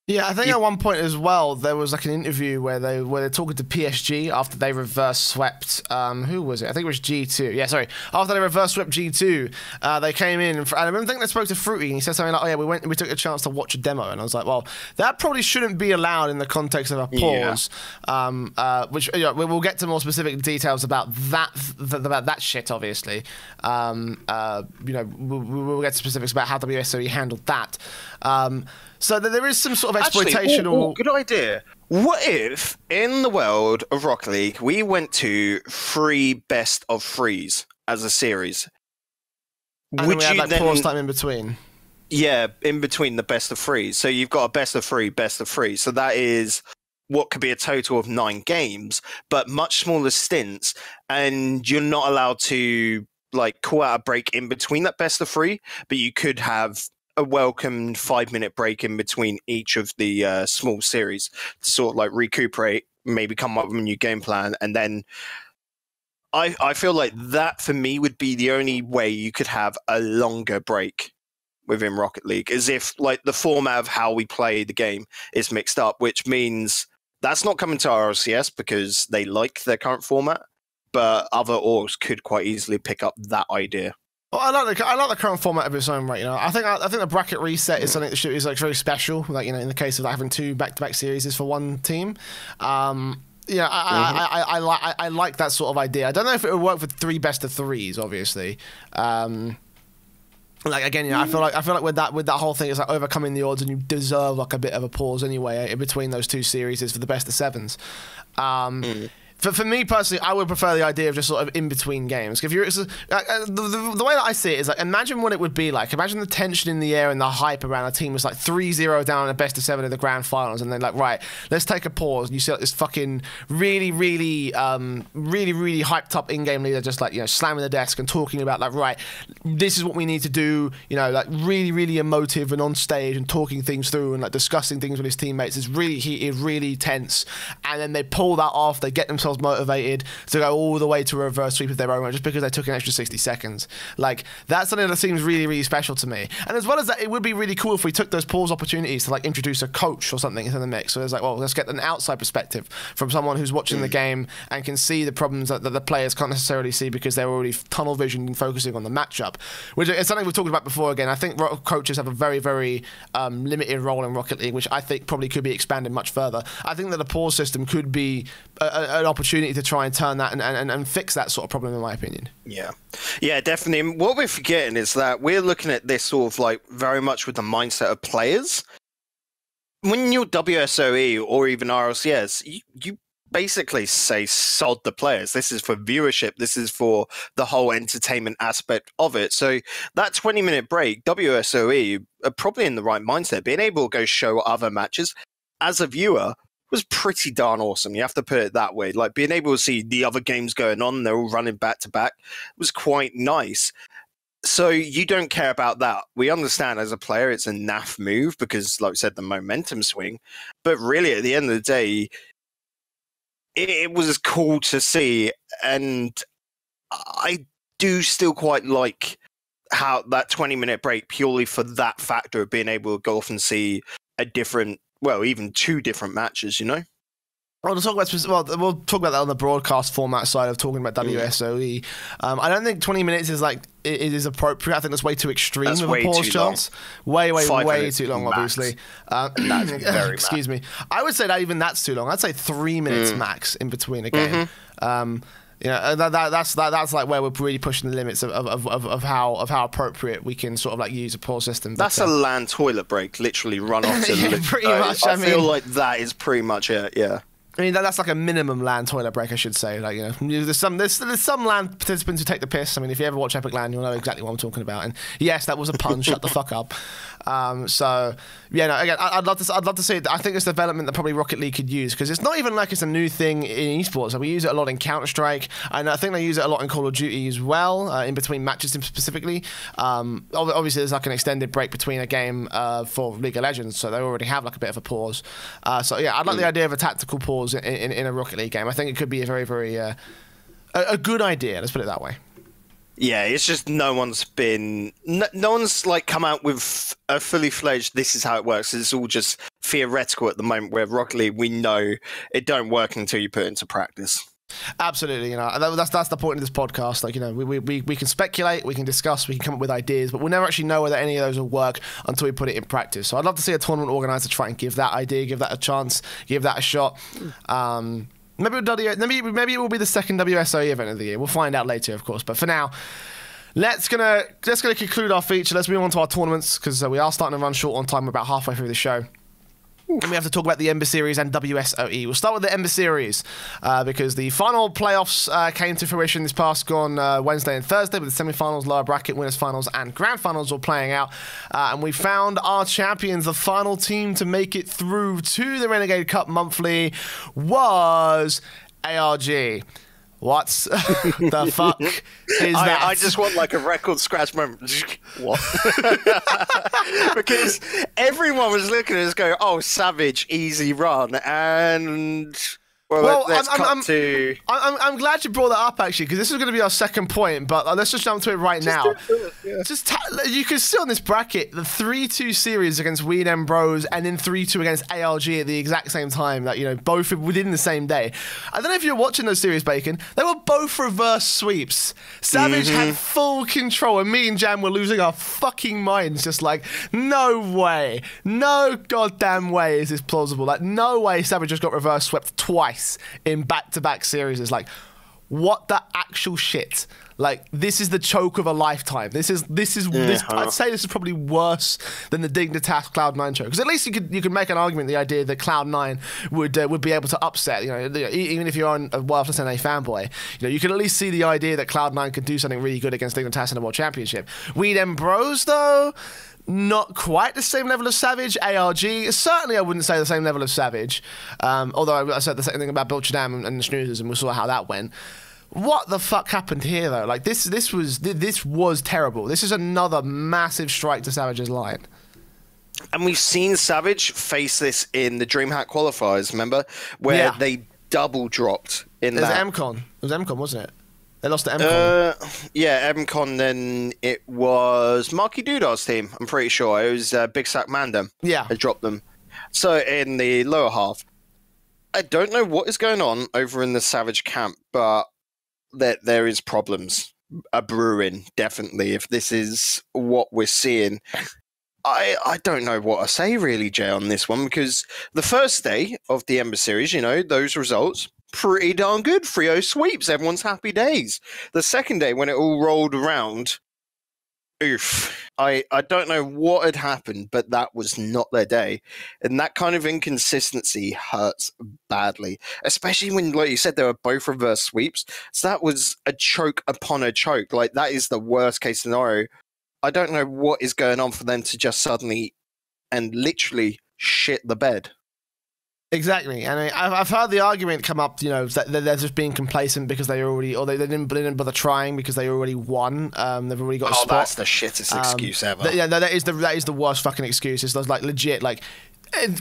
Speaker 1: Yeah, I think at one point as well, there was like an interview where they're talking to PSG after they reverse swept. Who was it? I think it was G2. Yeah, sorry. After they reverse swept G2, they came in, and I remember they spoke to Fruity, and he said something like, "Oh yeah, we took a chance to watch a demo," and I was like, "Well, that probably shouldn't be allowed in the context of a pause." Yeah. Which we'll get to more specific details about that shit, obviously. We'll get to specifics about how WSOE handled that. So there is some sort of exploitation.
Speaker 2: Actually, good idea. What if, in the world of Rocket League, we went to 3 best of 3s as a series?
Speaker 1: And would you then pause time in between?
Speaker 2: Yeah, in between the best of 3s. So you've got a best of 3, best of 3. So that is what could be a total of 9 games, but much smaller stints, and you're not allowed to like call out a break in between that best of 3, but you could have a welcomed 5-minute break in between each of the small series to sort of like recuperate, maybe come up with a new game plan. And then I feel like that for me would be the only way you could have a longer break within Rocket League, as if like the format of how we play the game is mixed up, which means that's not coming to RLCS because they like their current format, but other orgs could quite easily pick up that idea.
Speaker 1: Well, I like the current format of its own right. I think the bracket reset is something that is like very special. Like in the case of having 2 back-to-back series for one team. I like that sort of idea. I don't know if it would work for 3 best of 3s, obviously. Like again, I feel like with that whole thing, it's like overcoming the odds, and you deserve like a bit of a pause anyway in between those 2 series for the best of 7s. For me personally, I would prefer the idea of just sort of in between games. If you're the way that I see it is like, imagine what it would be like. Imagine the tension in the air and the hype around a team was like 3-0 down in the best of 7 in the grand finals, and then like, right, let's take a pause. And you see like this fucking really hyped up in-game leader just like slamming the desk and talking about like, right, this is what we need to do. Like really emotive and on stage and talking things through and like discussing things with his teammates. It's really heated, really tense, and then they pull that off. They get themselves motivated to go all the way to a reverse sweep of their own just because they took an extra 60 seconds. Like, that's something that seems really special to me. And as well as that, it would be really cool if we took those pause opportunities to like introduce a coach or something into the mix. So it's like, well, let's get an outside perspective from someone who's watching the game and can see the problems that the players can't necessarily see because they're already tunnel vision and focusing on the matchup, which is something we've talked about before. Again, I think coaches have a very limited role in Rocket League, which I think probably could be expanded much further. I think that a pause system could be an opportunity to try and turn that and fix that sort of problem, in my opinion. Yeah, definitely. And what we're forgetting is that we're looking at this sort of like very much with the mindset of players. When you're WSOE or even RLCS, you basically say sod the players. This is for viewership. This is for the whole entertainment aspect of it. So that 20-minute break, WSOE are probably in the right mindset. Being able to go show other matches as a viewer was pretty darn awesome. You have to put it that way. Like being able to see the other games going on, they're all running back to back, was quite nice. So you don't care about that. We understand as a player it's a naff move because, like I said, the momentum swing. But really, at the end of the day, it was cool to see. And I do still quite like how that 20-minute break, purely for that factor of being able to go off and see a different, well, even 2 different matches, Well, we'll talk about that on the broadcast format side of talking about WSOE. I don't think 20 minutes is appropriate. I think that's way too extreme
Speaker 2: that's
Speaker 1: of a pause chance. Way too long,
Speaker 2: max.
Speaker 1: obviously.
Speaker 2: That's very
Speaker 1: excuse me. I would say that even that's too long. I'd say 3 minutes max in between a game. Yeah, that's like where we're really pushing the limits of how appropriate we can sort of like use a pause system.
Speaker 2: That's a LAN toilet break, literally run off to
Speaker 1: yeah, pretty much.
Speaker 2: I feel like that is pretty much it. Yeah.
Speaker 1: I mean, that's like a minimum LAN toilet break, I should say. Like, you know, there's some LAN participants who take the piss. I mean, if you ever watch Epic LAN, you'll know exactly what I'm talking about. And yes, that was a pun. Shut the fuck up. So yeah, no, again, I'd love to see it. I think it's development that probably Rocket League could use, because it's not even like it's a new thing in esports. So we use it a lot in Counter-Strike, and I think they use it a lot in Call of Duty as well, in between matches specifically. Obviously, there's like an extended break between a game for League of Legends, so they already have like a bit of a pause. So yeah, I'd like the idea of a tactical pause in a Rocket League game. I think it could be a very, very a good idea. Let's put it that way.
Speaker 2: Yeah, it's just no one's like come out with a fully fledged, this is how it works. It's all just theoretical at the moment, where Rocket League, we know it don't work until you put it into practice.
Speaker 1: Absolutely, you know, that's the point of this podcast. Like, you know, we can speculate, we can discuss, we can come up with ideas, but we'll never actually know whether any of those will work until we put it in practice. So I'd love to see a tournament organizer try and give that idea, give that a chance, give that a shot. Maybe it will be the second WSOE event of the year. We'll find out later, of course. But for now, let's gonna conclude our feature. Let's move on to our tournaments, because we are starting to run short on time. We're about halfway through the show. And we have to talk about the Ember Series and WSOE. We'll start with the Ember Series, because the final playoffs came to fruition this past Wednesday and Thursday, with the semi-finals, lower bracket, winners finals, and grand finals all playing out. And we found our champions. The final team to make it through to the Renegade Cup Monthly was ARG. What the fuck is that?
Speaker 2: I just want like a record scratch moment. What? Because everyone was looking at us going, oh, Savage, easy run. And
Speaker 1: I'm glad you brought that up, actually, because this is going to be our second point, but let's just jump to it right now. You can see on this bracket the 3-2 series against Weed and Bros, and then 3-2 against ARG at the exact same time, that, you know, both within the same day. I don't know if you're watching those series, Bacon. They were both reverse sweeps. Savage had full control, and me and Jam were losing our fucking minds, just like, no way, no goddamn way is this plausible. Like, no way Savage just got reverse swept twice in back-to-back series. Is like, what the actual shit? Like, this is the choke of a lifetime. This I'd say this is probably worse than the Dignitas Cloud9 choke, because at least you could make an argument, the idea that Cloud9 would be able to upset, you know, even if you're on a WSOE fanboy, you know, you can at least see the idea that Cloud9 could do something really good against Dignitas in a World Championship. Weed and Bros, though, not quite the same level of Savage. ARG, certainly I wouldn't say the same level of Savage, although I said the same thing about Bill Chadam and the Snoozers, and we saw how that went. What the fuck happened here, though? Like, this was terrible. This is another massive strike to Savage's line.
Speaker 2: And we've seen Savage face this in the DreamHack qualifiers, remember? Where they double dropped in that.
Speaker 1: MCon. It was MCon, wasn't it? They lost to MCon.
Speaker 2: Yeah, MCon, then it was Marky Doodar's team, I'm pretty sure. It was Big Sack Mandem.
Speaker 1: Yeah.
Speaker 2: They dropped them. So in the lower half, I don't know what is going on over in the Savage camp, but there is problems brewing, definitely, if this is what we're seeing. I don't know what to say, really, Jay, on this one, because the first day of the Ember Series, you know, those results, pretty darn good. 3-0 sweeps, everyone's happy days. The second day, when it all rolled around, oof. I don't know what had happened, but that was not their day. And that kind of inconsistency hurts badly, especially when, like you said, they were both reverse sweeps. So that was a choke upon a choke. Like, that is the worst case scenario. I don't know what is going on for them to just suddenly and literally shit the bed.
Speaker 1: Exactly, and I've heard the argument come up, you know, that they're just being complacent because they already, or they didn't bother trying because they already won. They've already got a spot.
Speaker 2: That's the shittest excuse ever.
Speaker 1: That is the worst fucking excuse. It's like legit, like,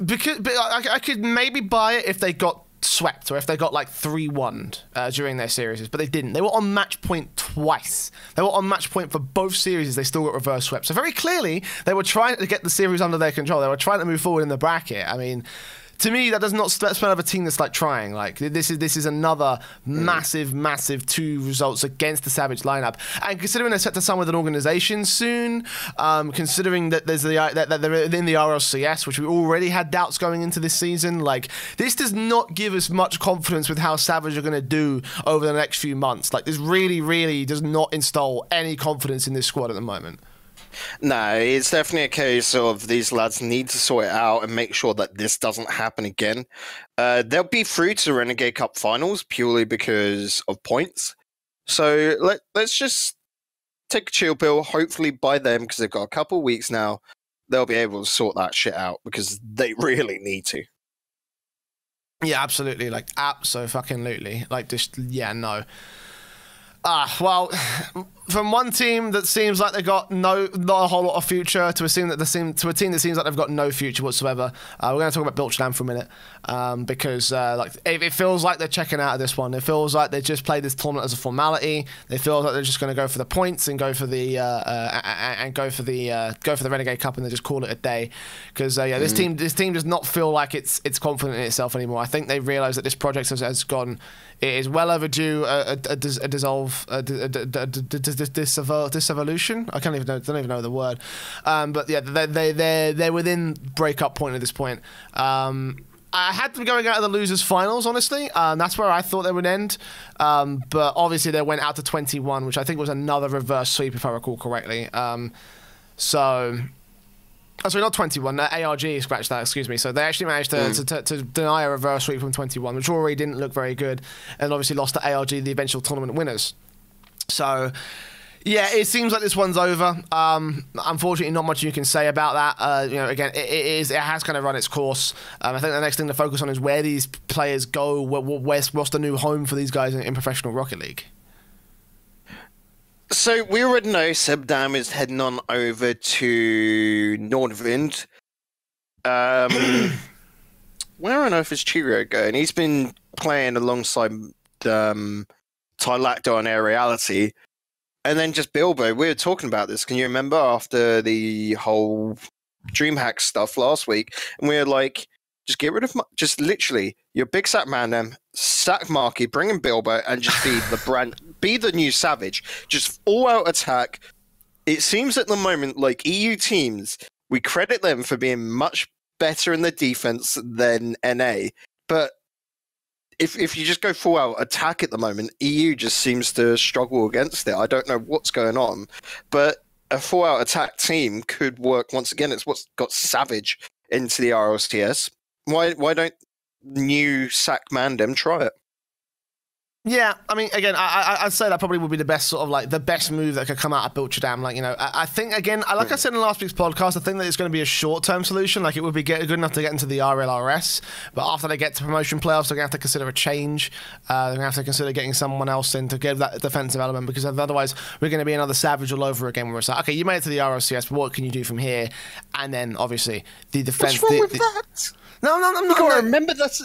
Speaker 1: because I could maybe buy it if they got swept or if they got like 3-1 during their series, but they didn't. They were on match point twice. They were on match point for both series. They still got reverse swept. So very clearly, they were trying to get the series under their control. They were trying to move forward in the bracket. I mean, to me, that does not spell of a team that's like trying. Like this is another massive 2 results against the Savage lineup. And considering they're set to sign with an organization soon, considering that there's that they're in the RLCS, which we already had doubts going into this season, like this does not give us much confidence with how Savage are going to do over the next few months. Like this really does not install any confidence in this squad at the moment.
Speaker 2: No, it's definitely a case of these lads need to sort it out and make sure that this doesn't happen again. They'll be through to Renegade Cup finals purely because of points. So let's just take a chill pill. Hopefully by then, because they've got a couple of weeks now, they'll be able to sort that shit out because they really need to.
Speaker 1: Yeah, absolutely. Like, abso-fucking-lutely. Like, just, yeah, no. Well, from one team that seems like they've got not a whole lot of future to a team that seems like they've got no future whatsoever. We're going to talk about Biltcham for a minute because like it feels like they're checking out of this one. It feels like they just played this tournament as a formality. It feels like they're just going to go for the points and go for the Renegade Cup and they just call it a day. Because this team does not feel like it's confident in itself anymore. I think they realise that this project has gone. It is well overdue a disevolution. I don't even know the word. But yeah, they're within breakup point at this point. I had them going out of the losers finals, honestly. That's where I thought they would end. But obviously they went out to 21, which I think was another reverse sweep if I recall correctly. Sorry, not 21. ARG scratched that, excuse me. So they actually managed to deny a reverse sweep from 21, which already didn't look very good, and obviously lost to ARG, the eventual tournament winners. So, yeah, it seems like this one's over. Unfortunately, not much you can say about that. Again, it has kind of run its course. I think the next thing to focus on is where these players go. What's the new home for these guys in professional Rocket League?
Speaker 2: So we already know Sebdam is heading on over to Nordvind. Where on earth is Cheerio going? He's been playing alongside Tylacto on Aeriality. And then just Bilbo. We were talking about this. Can you remember after the whole DreamHack stuff last week? And we were like, just get rid of, just literally, your big sack man, sack Marky, bring in Bilbo, and just be the new Savage. Just all out attack. It seems at the moment like EU teams, we credit them for being much better in the defense than NA. But if you just go full out attack at the moment, EU just seems to struggle against it. I don't know what's going on, but a full out attack team could work once again. It's what's got Savage into the RLCS. Why don't new Sack Mandem try it?
Speaker 1: Yeah, I mean, again, I'd say that probably would be the best sort of like the best move that could come out of Biltcham. Like, I think again, like I said in last week's podcast, I think that it's going to be a short-term solution. Like, it would be good enough to get into the RLRS, but after they get to promotion playoffs, they're going to have to consider a change. They're going to have to consider getting someone else in to give that defensive element, because otherwise we're going to be another Savage all over again. Where it's like, okay, you made it to the RLCS, but what can you do from here? And then obviously the defense.
Speaker 2: What's wrong with that?
Speaker 1: No, I'm not.
Speaker 2: You gotta remember that's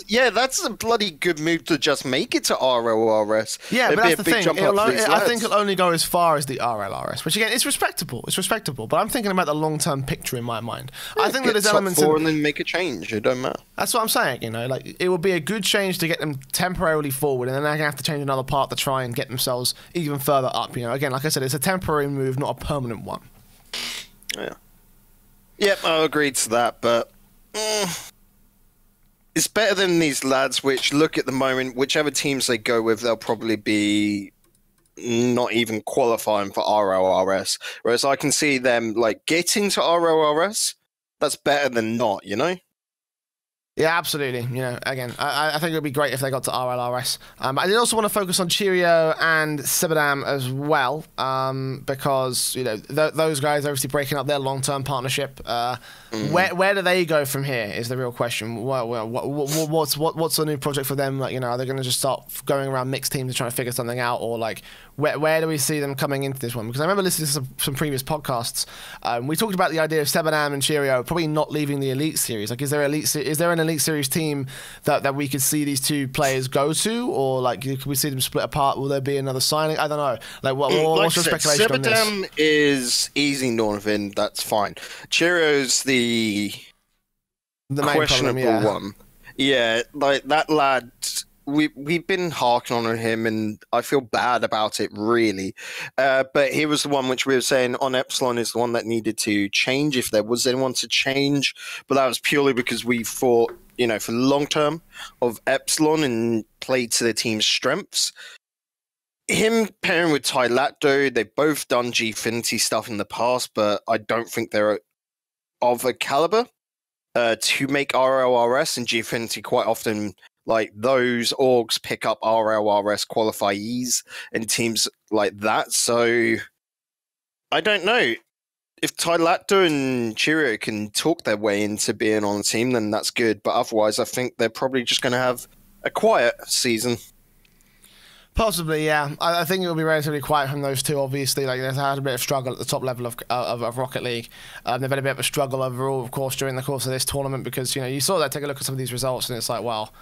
Speaker 2: a bloody good move to just make it to RLRS.
Speaker 1: Yeah, but that's the thing. I think it'll only go as far as the RLRS, which again, it's respectable. It's respectable, but I'm thinking about the long-term picture in my mind.
Speaker 2: Yeah,
Speaker 1: I think that there's elements
Speaker 2: and then make a change. It don't matter.
Speaker 1: That's what I'm saying. Like it would be a good change to get them temporarily forward, and then they're gonna have to change another part to try and get themselves even further up. Again, like I said, it's a temporary move, not a permanent one.
Speaker 2: Yeah. Yep, I'll agree to that, but. It's better than these lads, which look at the moment, whichever teams they go with, they'll probably be not even qualifying for RLRS. Whereas I can see them like getting to RLRS, that's better than not,
Speaker 1: Yeah, absolutely. Again, I think it would be great if they got to RLRS. But I did also want to focus on Cheerio and Sebadam as well, because those guys are obviously breaking up their long-term partnership. Where do they go from here? Is the real question. What's the new project for them? Like, are they going to just start going around mixed teams and trying to figure something out, or like where do we see them coming into this one? Because I remember listening to some previous podcasts. We talked about the idea of Sebadam and Cheerio probably not leaving the Elite Series. Like, is there an Elite Series team that we could see these two players go to, or like could we see them split apart? Will there be another signing? I don't know. Like, what's your speculation on this?
Speaker 2: Sebadam is easy Norvin, that's fine. Cheerio's the questionable one. Yeah, like that lad, we've been harking on him, and I feel bad about it, really. But he was the one which we were saying on Epsilon is the one that needed to change if there was anyone to change. But that was purely because we thought, for the long term of Epsilon and played to the team's strengths. Him pairing with Ty Lacto, they've both done Gfinity stuff in the past, but I don't think they're of a caliber to make RLRS, and Gfinity quite often, like, those orgs pick up RLRS qualifyees and teams like that. So I don't know. If Ty Lacto and Cheerio can talk their way into being on the team, then that's good. But otherwise, I think they're probably just going to have a quiet season.
Speaker 1: Possibly, yeah. I think it will be relatively quiet from those two, obviously. Like, they've had a bit of struggle at the top level of Rocket League. They've had a bit of a struggle overall, of course, during the course of this tournament because, you saw that, take a look at some of these results, and it's like, well,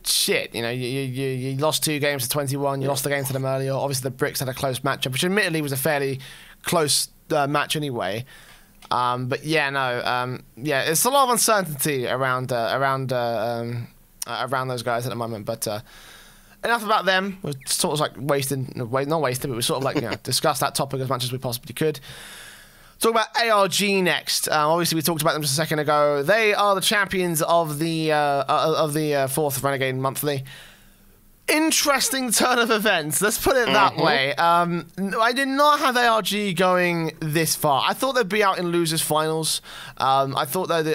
Speaker 1: shit, you lost 2 games to 21, you lost the game to them earlier. Obviously, the Bricks had a close matchup, which admittedly was a fairly close match anyway. But yeah, no, yeah, it's a lot of uncertainty around those guys at the moment, but... enough about them. We're sort of like not wasted, but we sort of like discussed that topic as much as we possibly could. Talk about ARG next. Obviously, we talked about them just a second ago. They are the champions of the 4th Renegade Monthly. Interesting turn of events. Let's put it that way. I did not have ARG going this far. I thought they'd be out in losers finals. I thought that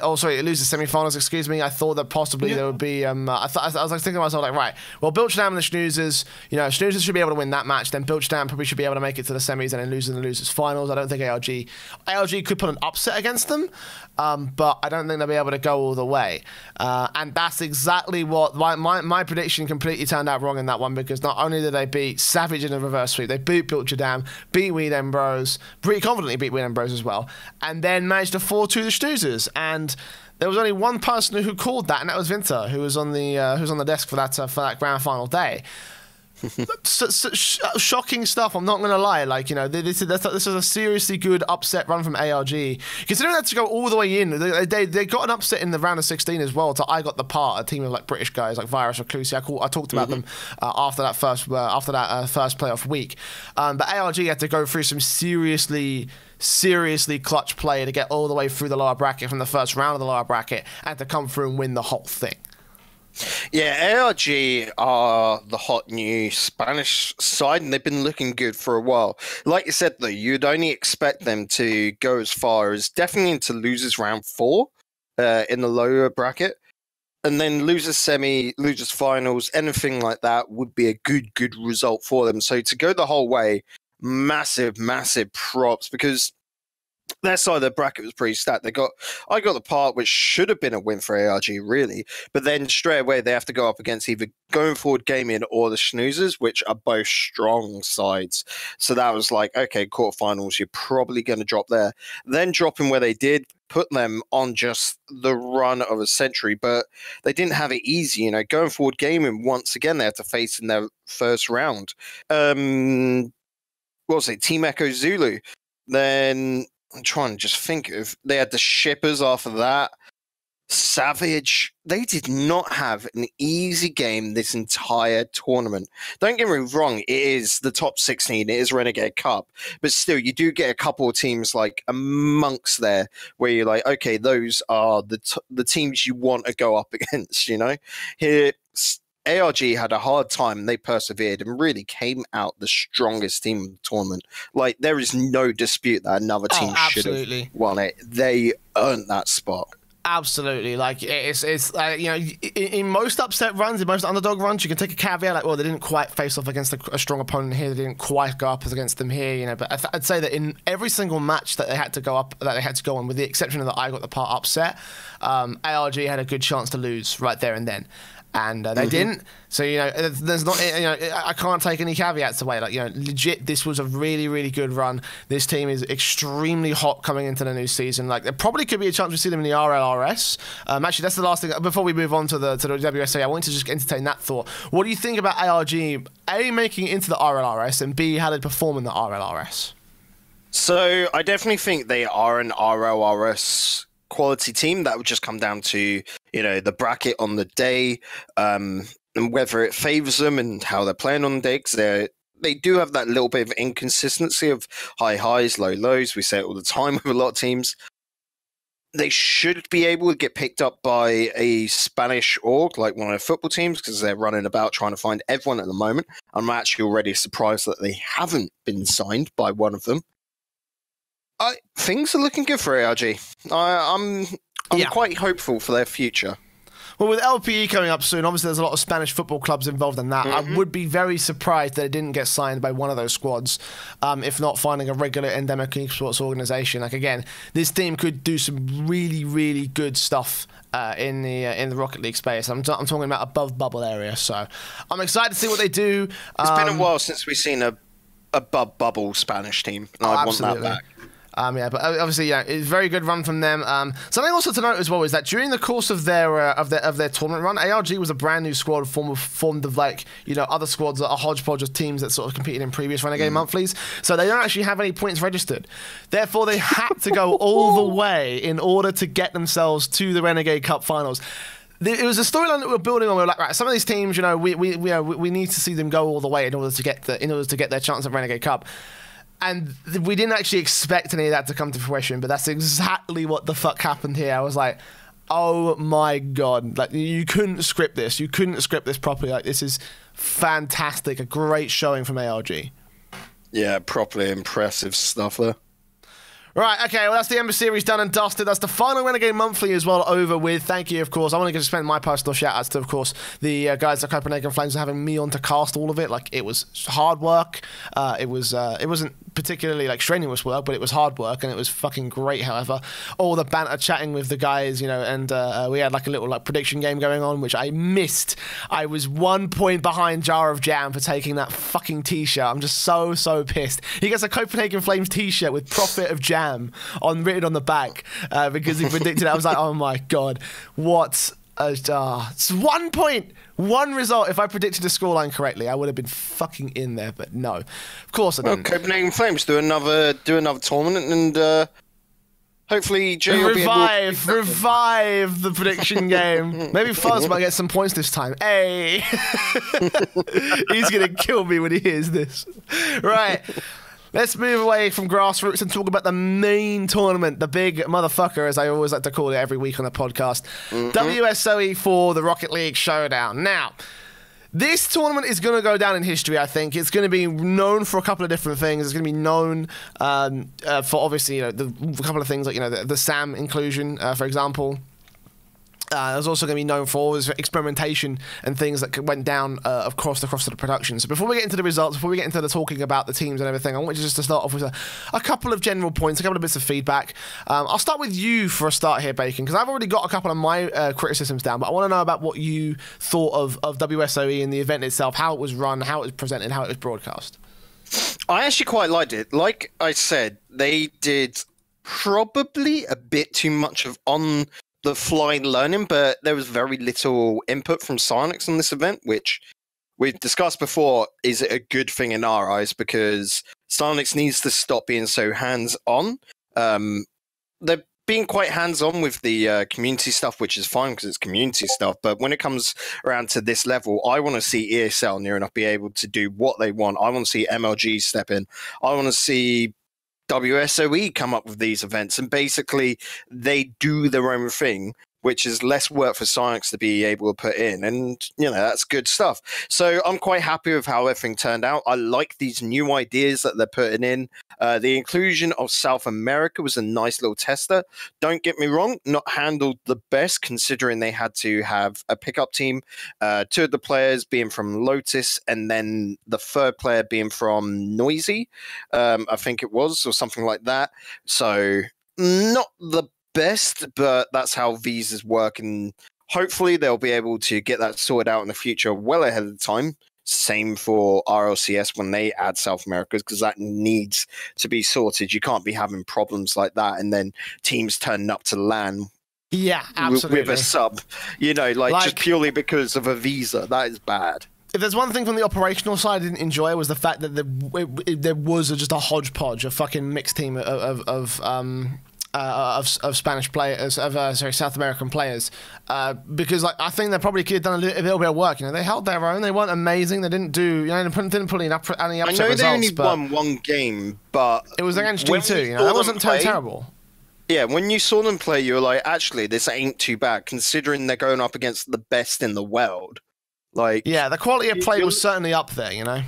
Speaker 1: losers semi-finals. Excuse me. I thought that possibly there would be. I was like thinking to myself, like, right. Well, Bilchedam and the Schnoozers. Schnoozers should be able to win that match. Then Bilchedam probably should be able to make it to the semis and then lose in the losers finals. I don't think ARG could put an upset against them, but I don't think they'll be able to go all the way. And that's exactly what my prediction completely turned out wrong in that one, because not only did they beat Savage in the reverse sweep, they beat Bilchedam, beat Weed Ambrose, pretty confidently beat Weed Ambrose as well, and then managed to 4-2 the Schnoozers. And there was only one person who called that, and that was Vinter, who was on the desk for that grand final day. Shocking stuff. I'm not going to lie. Like, this is a seriously good upset run from ARG. Considering that to go all the way in, they got an upset in the round of 16 as well. I Got the Part, a team of like British guys like Virus or Clusi. I talked about them after that first playoff week. But ARG had to go through some seriously clutch play to get all the way through the lower bracket from the first round of the lower bracket and to come through and win the whole thing.
Speaker 2: Yeah, ARG are the hot new Spanish side, and they've been looking good for a while. Like you said, though, you'd only expect them to go as far as definitely into losers round 4 in the lower bracket. And then losers semi, losers finals, anything like that would be a good result for them. So to go the whole way, massive props, because their side of the bracket was pretty stacked. I got the part which should have been a win for ARG, really. But then straight away they have to go up against either Going Forward Gaming or the Schnoozers, which are both strong sides. So that was like, okay, quarterfinals, you're probably going to drop there. Then dropping where they did, put them on just the run of a century, but they didn't have it easy. Going Forward Gaming, once again, they had to face in their first round. What was it? Team Echo Zulu. Then I'm trying to just think of, they had the Shippers after that. Savage. They did not have an easy game this entire tournament. Don't get me wrong, it is the top 16, it is Renegade Cup, but still, you do get a couple of teams like amongst there where you're like, okay, those are the teams you want to go up against, Here, ARG had a hard time. They persevered and really came out the strongest team of the tournament. Like, there is no dispute that another team should have won it. They earned that spot.
Speaker 1: Absolutely. Like, it's in most upset runs, in most underdog runs, you can take a caveat like, well, they didn't quite face off against a strong opponent here. They didn't quite go up against them here, But I'd say that in every single match that they had to go on, with the exception of the I Got the Part upset, ARG had a good chance to lose right there and then. And they didn't. So, there's not, I can't take any caveats away. Like, legit, this was a really good run. This team is extremely hot coming into the new season. Like, there probably could be a chance we see them in the RLRS. Actually, that's the last thing. Before we move on to the WSOE, I wanted to just entertain that thought. What do you think about ARG, A, making it into the RLRS, and B, how they perform in the RLRS?
Speaker 2: So, I definitely think they are an RLRS quality team. That would just come down to, the bracket on the day, and whether it favors them and how they're playing on the day, because they do have that little bit of inconsistency of high highs, low lows. We say it all the time with a lot of teams. They should be able to get picked up by a Spanish org, like one of the football teams, because they're running about trying to find everyone at the moment. I'm actually already surprised that they haven't been signed by one of them. Things are looking good for ARG. I'm quite hopeful for their future.
Speaker 1: Well, with LPE coming up soon, obviously there's a lot of Spanish football clubs involved in that. I would be very surprised that it didn't get signed by one of those squads, if not finding a regular endemic esports organization. Like, again, this team could do some really, really good stuff in the Rocket League space. I'm talking about above bubble area, so I'm excited to see what they do.
Speaker 2: It's been a while since we've seen a above bubble Spanish team, and I want that back.
Speaker 1: But obviously, it's a very good run from them. Something also to note as well is that during the course of their tournament run, ARG was a brand new squad formed of other squads, a hodgepodge of teams that sort of competed in previous Renegade monthlies. So they don't actually have any points registered. Therefore, they had to go all the way in order to get themselves to the Renegade Cup finals. It was a storyline that we were building on. We were like, right, some of these teams, we need to see them go all the way in order to get their chance at Renegade Cup. And we didn't actually expect any of that to come to fruition, but that's exactly what the fuck happened here. I was like, oh my god, like, you couldn't script this. You couldn't script this properly. Like, this is fantastic. A great showing from ARG.
Speaker 2: Yeah, properly impressive stuff there.
Speaker 1: Right, okay, well, that's the Ember Series done and dusted. That's the final Renegade Monthly as well over with. Thank you, of course. I want to spend my personal shout-outs to, of course, the guys at Copenhagen Flames for having me on to cast all of it. Like, it was hard work. It wasn't particularly, strenuous work, but it was hard work, and it was fucking great, however. All the banter chatting with the guys, and we had, a little, prediction game going on, which I missed. I was 1 point behind Jar of Jam for taking that fucking T-shirt. I'm just so, so pissed. He gets a Copenhagen Flames T-shirt with Prophet of Jam written on the back because he predicted it. I was like, oh my god, what it's 1 point, one result. If I predicted the scoreline correctly, I would have been fucking in there, but no, of course I didn't.
Speaker 2: Well, Copenhagen Flames do another tournament, and hopefully Jay will be able to
Speaker 1: revive the prediction game. Maybe Fuzz might get some points this time. Hey, he's gonna kill me when he hears this. Right. Let's move away from grassroots and talk about the main tournament, the big motherfucker, as I always like to call it every week on the podcast. WSOE for the Rocket League Showdown. Now, this tournament is going to go down in history, I think. It's going to be known for a couple of different things. It's going to be known for, obviously, a couple of things like, the SAM inclusion, for example. There's also going to be known for experimentation and things that went down across the production. So before we get into the results, before we get into the talking about the teams and everything, I want you just to start off with a couple of general points, a couple of bits of feedback. I'll start with you for a start here, Bacon, because I've already got a couple of my criticisms down, but I want to know about what you thought of WSOE and the event itself, how it was run, how it was presented, how it was broadcast.
Speaker 2: I actually quite liked it. Like I said, they did probably a bit too much of on the fly learning, but there was very little input from Psyonix on this event, which we've discussed before is a good thing in our eyes, because Psyonix needs to stop being so hands-on. They're being quite hands-on with the community stuff, which is fine because it's community stuff, but when it comes around to this level, I want to see ESL near enough be able to do what they want. I want to see MLG step in. I want to see WSOE come up with these events, and basically they do their own thing, which is less work for Psyonix to be able to put in, and that's good stuff. So I'm quite happy with how everything turned out. I like these new ideas that they're putting in. The inclusion of South America was a nice little tester. Don't get me wrong, not handled the best, considering they had to have a pickup team, two of the players being from Lotus, and then the third player being from Noisy, I think it was, or something like that. So not the best, but that's how visas work, and hopefully they'll be able to get that sorted out in the future well ahead of the time. Same for RLCS when they add South America, because that needs to be sorted. You can't be having problems like that and then teams turning up to LAN
Speaker 1: absolutely
Speaker 2: with a sub, just purely because of a visa. That is bad.
Speaker 1: If there's one thing from the operational side I didn't enjoy, was the fact that there was just a hodgepodge, a fucking mixed team of of Spanish players, sorry, South American players, because like I think they probably could have done a little bit of work. You know, they held their own. They weren't amazing. They didn't do, you know, didn't pull any upset results.
Speaker 2: I know they only won one game, but
Speaker 1: it was against G2. You know, that wasn't terrible.
Speaker 2: Yeah, when you saw them play, you were like, actually, this ain't too bad, considering they're going up against the best in the world. Like,
Speaker 1: yeah, the quality of play was certainly up there. You know.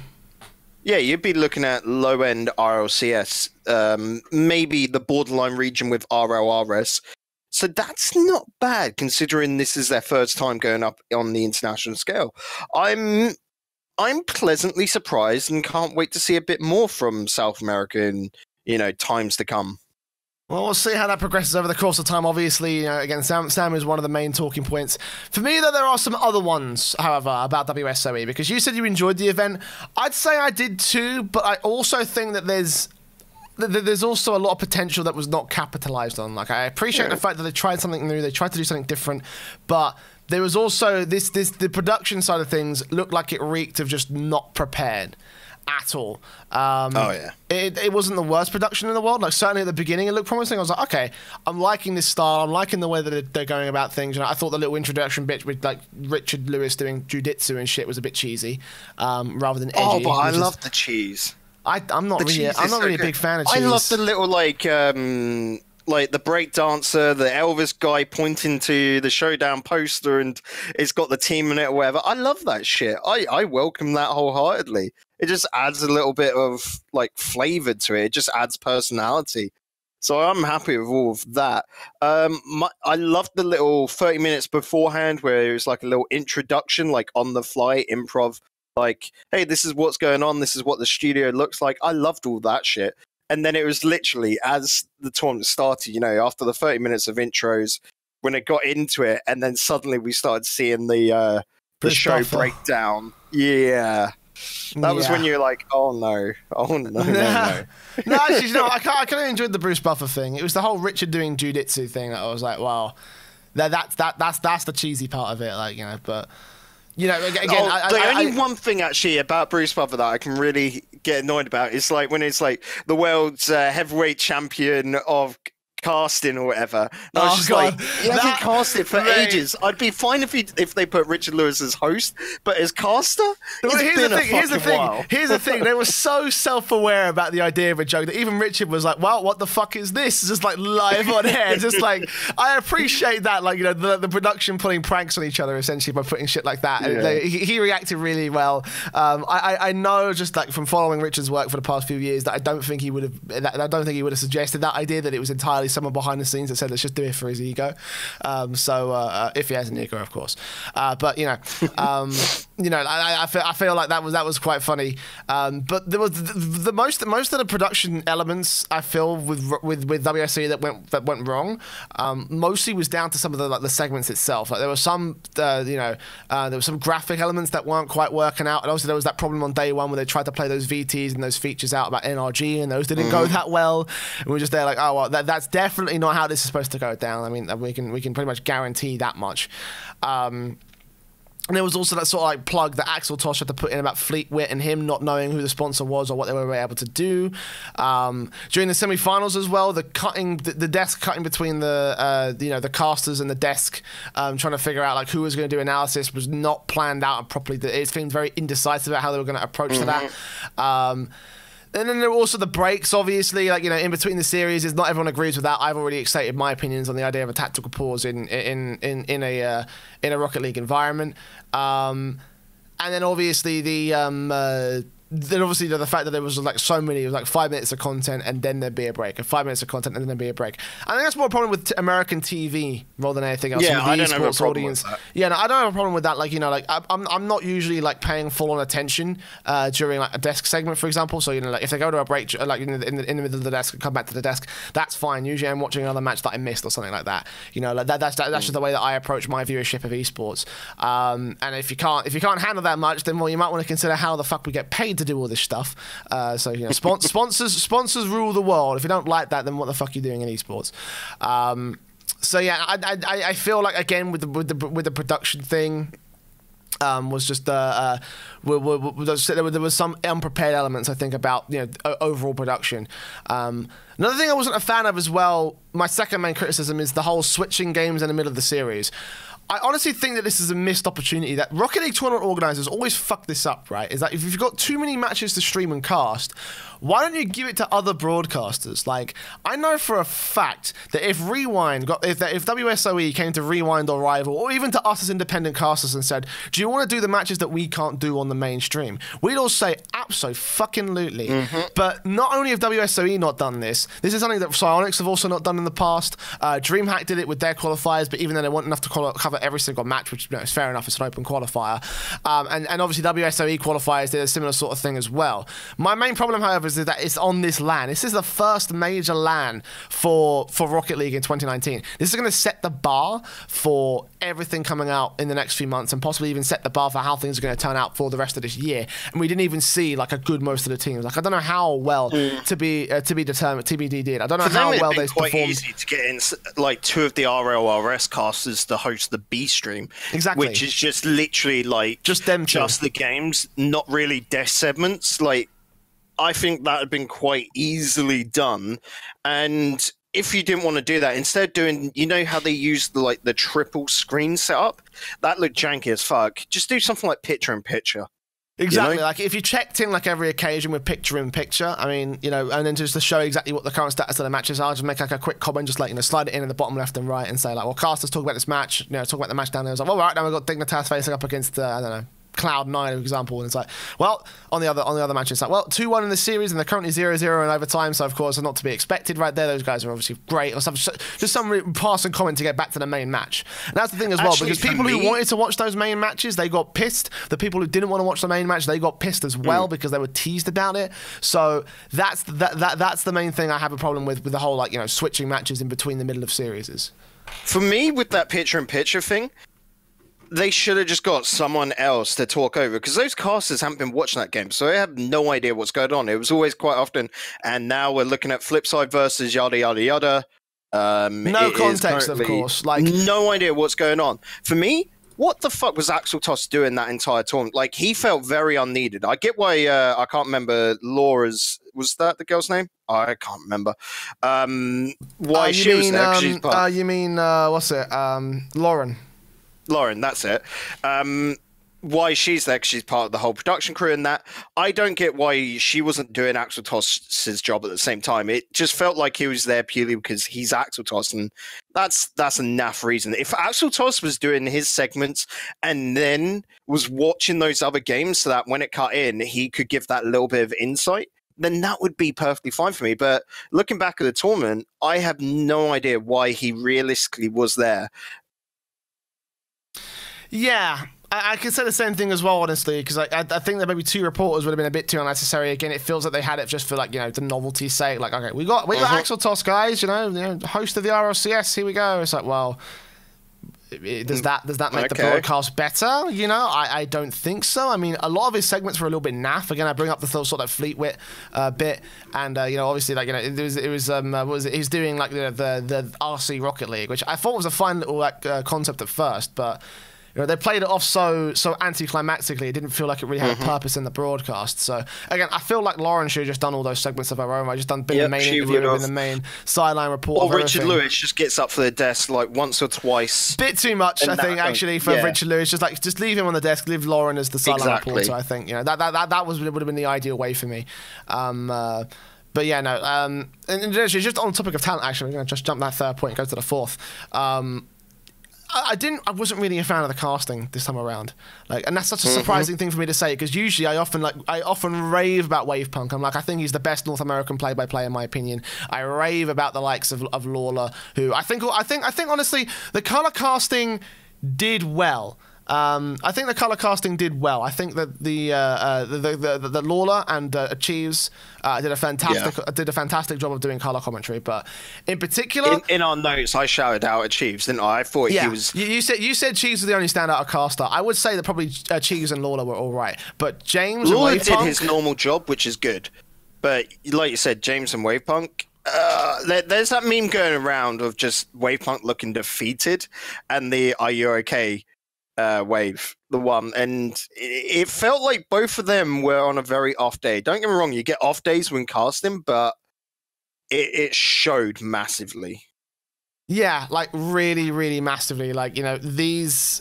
Speaker 2: Yeah, you'd be looking at low-end RLCS, maybe the borderline region with RLRS. So that's not bad, considering this is their first time going up on the international scale. I'm pleasantly surprised and can't wait to see a bit more from South America in, you know, times to come.
Speaker 1: Well, we'll see how that progresses over the course of time. Obviously, you know, again, Sam is one of the main talking points. For me, though, there are some other ones, however, about WSOE, because you said you enjoyed the event. I'd say I did too, but I also think that there's also a lot of potential that was not capitalized on. Like, I appreciate the fact that they tried something new, they tried to do something different, but there was also the production side of things looked like it reeked of just not prepared at all. It wasn't the worst production in the world. Like, certainly at the beginning it looked promising. I was like, okay, I'm liking this style, I'm liking the way that they're going about things. You know, I thought the little introduction bit with like Richard Lewis doing jujitsu and shit was a bit cheesy, rather than edgy.
Speaker 2: Oh, but I love the cheese.
Speaker 1: I'm not really a big fan of cheese.
Speaker 2: I love the little like the break dancer, the Elvis guy pointing to the showdown poster, and it's got the team in it or whatever. I love that shit. I welcome that wholeheartedly. It just adds a little bit of like flavor to it. It just adds personality. So I'm happy with all of that. I loved the little 30 minutes beforehand where it was like a little introduction, like on the fly improv. Like, hey, this is what's going on. This is what the studio looks like. I loved all that shit. And then it was literally as the tournament started, you know, after the 30 minutes of intros, when it got into it, and then suddenly we started seeing the show breakdown. Yeah. That was when you're like, oh no. No.
Speaker 1: No, actually, you know, I kind of enjoyed the Bruce Buffer thing. It was the whole Richard doing jujitsu thing that I was like, wow, that's the cheesy part of it, like, you know, but. You know, again,
Speaker 2: one thing actually about Bruce Buffer that I can really get annoyed about is like when it's like the world's heavyweight champion of casting or whatever. And I was just like, he hasn't casted for ages. I'd be fine if they put Richard Lewis as host, but as caster,
Speaker 1: here's the thing. They were so self-aware about the idea of a joke that even Richard was like, well, what the fuck is this? It's just like live on air. Just like, I appreciate that, like, you know, the production pulling pranks on each other essentially by putting shit like that. Yeah. He reacted really well. I know just like from following Richard's work for the past few years that I don't think he would have suggested that idea, that it was entirely someone behind the scenes that said let's just do it for his ego. If he has an ego, of course. But you know, I feel like that was quite funny. But there was the most of the production elements I feel with WSOE that went wrong. Mostly was down to some of the segments itself. Like there were some there were some graphic elements that weren't quite working out, and also there was that problem on day one where they tried to play those VTs and those features out about NRG, and those didn't go that well. And we were just there like, oh well, that's definitely not how this is supposed to go down. I mean, we can pretty much guarantee that much. And there was also that sort of like plug that Axel Tosh had to put in about Fleetwit and him not knowing who the sponsor was or what they were able to do. During the semi-finals as well, the desk cutting between the casters and the desk, trying to figure out like who was going to do analysis was not planned out properly. It seemed very indecisive about how they were going to approach to that. And then there were also the breaks, obviously, like, you know, in between the series. Not everyone agrees with that. I've already stated my opinions on the idea of a tactical pause in a Rocket League environment. And then obviously the fact that there was like so many, it was like 5 minutes of content and then there'd be a break, and 5 minutes of content and then there'd be a break. I think that's more a problem with American TV more than anything else.
Speaker 2: Yeah, I don't have a problem with that.
Speaker 1: Yeah, no, I don't have a problem with that. Like, you know, like I'm not usually like paying full on attention during like a desk segment, for example. So, you know, like if they go to a break, like in the middle of the desk and come back to the desk, that's fine. Usually I'm watching another match that I missed or something like that. You know, like that's just the way that I approach my viewership of esports. And if you can't handle that much, then well, you might want to consider how the fuck we get paid to do all this stuff. So, you know, sponsors rule the world. If you don't like that, then what the fuck are you doing in esports? So yeah, I feel like again with the production thing, was just there was some unprepared elements, I think, about overall production. Another thing I wasn't a fan of as well, my second main criticism, is the whole switching games in the middle of the series. I honestly think that this is a missed opportunity, that Rocket League tournament organizers always fuck this up, right? Is that if you've got too many matches to stream and cast, why don't you give it to other broadcasters? Like, I know for a fact that if WSOE came to Rewind or Rival, or even to us as independent casters and said, do you want to do the matches that we can't do on the mainstream? We'd all say, abso-fucking-lutely. But not only have WSOE not done this is something that Psyonix have also not done in the past. DreamHack did it with their qualifiers, but even then they weren't enough to cover every single match, which is fair enough, it's an open qualifier. And obviously WSOE qualifiers did a similar sort of thing as well. My main problem, however, is that it's on this LAN. This is the first major LAN for Rocket League in 2019. This is going to set the bar for everything coming out in the next few months, and possibly even set the bar for how things are going to turn out for the rest of this year. And we didn't even see like a good most of the teams. Like, I don't know how well to be determined TBD did. I don't know how well they performed.
Speaker 2: Quite easy to get in like 2 of the RLRS casters to host the B stream,
Speaker 1: exactly,
Speaker 2: which is just literally like just the games, not really death segments. Like, I think that had been quite easily done. And if you didn't want to do that, instead of doing, how they used the triple screen setup, that looked janky as fuck. Just do something like picture-in-picture.
Speaker 1: Exactly. Like, if you checked in like every occasion with picture-in-picture, I mean, and then just to show exactly what the current status of the matches are, just make like a quick comment, just like, slide it in the bottom left and right and say like, well, casters talk about this match, talk about the match down there. It's like, well, right, now we've got Dignitas facing up against, I don't know, Cloud9, for example, and it's like, well, on the other matches, it's like, well, 2-1 in the series, and they're currently 0-0 in overtime, so of course, they're not to be expected right there. Those guys are obviously great, or just some passing comment to get back to the main match. And that's the thing as well, because people who wanted to watch those main matches, they got pissed. The people who didn't want to watch the main match, they got pissed as well, because they were teased about it. So that's the main thing I have a problem with the whole, like, switching matches in between the middle of series.
Speaker 2: For me, with that picture-in-picture thing, they should have just got someone else to talk over, because those casters haven't been watching that game, so they have no idea what's going on. It was always quite often, and now we're looking at Flipside versus yada yada yada.
Speaker 1: No context, of course. Like,
Speaker 2: no idea what's going on. For me, what the fuck was Axel Toss doing that entire tournament? Like, he felt very unneeded. I get why. I can't remember Laura's. Was that the girl's name? I can't remember. Why she was there? She's part.
Speaker 1: You mean what's it?
Speaker 2: Lauren, that's it. Why she's there, because she's part of the whole production crew and that. I don't get why she wasn't doing Axel Toss's job at the same time. It just felt like he was there purely because he's Axel Toss, and that's a naff reason. If Axel Toss was doing his segments and then was watching those other games so that when it cut in, he could give that little bit of insight, then that would be perfectly fine for me. But looking back at the tournament, I have no idea why he realistically was there.
Speaker 1: Yeah, I can say the same thing as well, honestly, because I think that maybe 2 reporters would have been a bit too unnecessary. Again, it feels like they had it just for, like, the novelty's sake. Like, okay, we got Axel Toss, guys, host of the RLCS, here we go. It's like, well, does that make the broadcast better? I don't think so. I mean, a lot of his segments were a little bit naff. Again, I bring up the sort of Fleetwit bit, and obviously, like, it was what was it? He's doing like the RC Rocket League, which I thought was a fine little concept at first, but they played it off so anticlimactically, it didn't feel like it really had a purpose in the broadcast. So again, I feel like Lauren should have just done all those segments of her own. I just been the main interview, been the main sideline report.
Speaker 2: Or Richard Lewis just gets up for the desk like once or twice.
Speaker 1: Bit too much, I think, actually, for Richard Lewis. Just leave him on the desk, leave Lauren as the sideline reporter. I think that would have been the ideal way for me. But yeah, no. And just on the topic of talent, actually, we're going to just jump that third point and go to the fourth. I wasn't really a fan of the casting this time around, and that's such a surprising thing for me to say, because usually I often rave about Wavepunk. I'm like, I think he's the best North American play-by-play in my opinion. I rave about the likes of Lawler, who I think honestly the color casting did well. I think the color casting did well. I think that the Lawler and Achieves did a fantastic job of doing color commentary. But in particular,
Speaker 2: in our notes, I shouted out Achieves, didn't I? I thought he was.
Speaker 1: You said Cheese was the only standout caster. I would say that probably Cheese and Lawler were all right, but James
Speaker 2: Lawler
Speaker 1: and
Speaker 2: did his normal job, which is good. But like you said, James and Wavepunk. There's that meme going around of just Wavepunk looking defeated, and the "Are you okay?" Wave, the one, and it felt like both of them were on a very off day. Don't get me wrong, you get off days when casting, but it showed massively.
Speaker 1: Yeah, like really, really massively. Like, you know, these...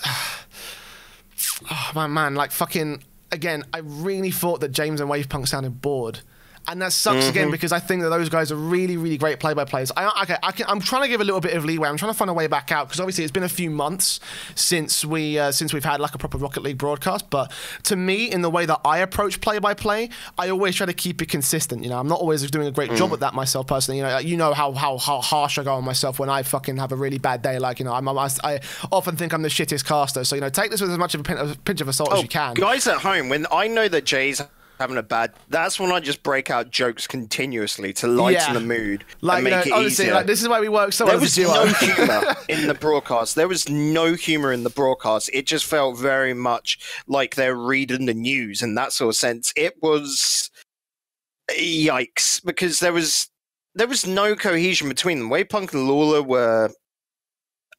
Speaker 1: Oh, my man, like fucking... Again, I really thought that James and Wavepunk sounded bored. And that sucks again because I think that those guys are really, really great play-by-plays. I'm trying to give a little bit of leeway. I'm trying to find a way back out because obviously it's been a few months since we've had like a proper Rocket League broadcast. But to me, in the way that I approach play-by-play, I always try to keep it consistent. You know, I'm not always doing a great job at that myself personally. You know how harsh I go on myself when I fucking have a really bad day. Like, you know, I often think I'm the shittest caster. So, you know, take this with as much of a pinch of salt as you can.
Speaker 2: Guys at home, when I know that Jay's having a bad, that's when I just break out jokes continuously to lighten the mood, like, and make it
Speaker 1: honestly,
Speaker 2: easier.
Speaker 1: Like, this is why we work so well.
Speaker 2: There was no humor in the broadcast. There was no humor in the broadcast. It just felt very much like they're reading the news in that sort of sense. It was yikes because there was no cohesion between them. Wavepunk and Lawler were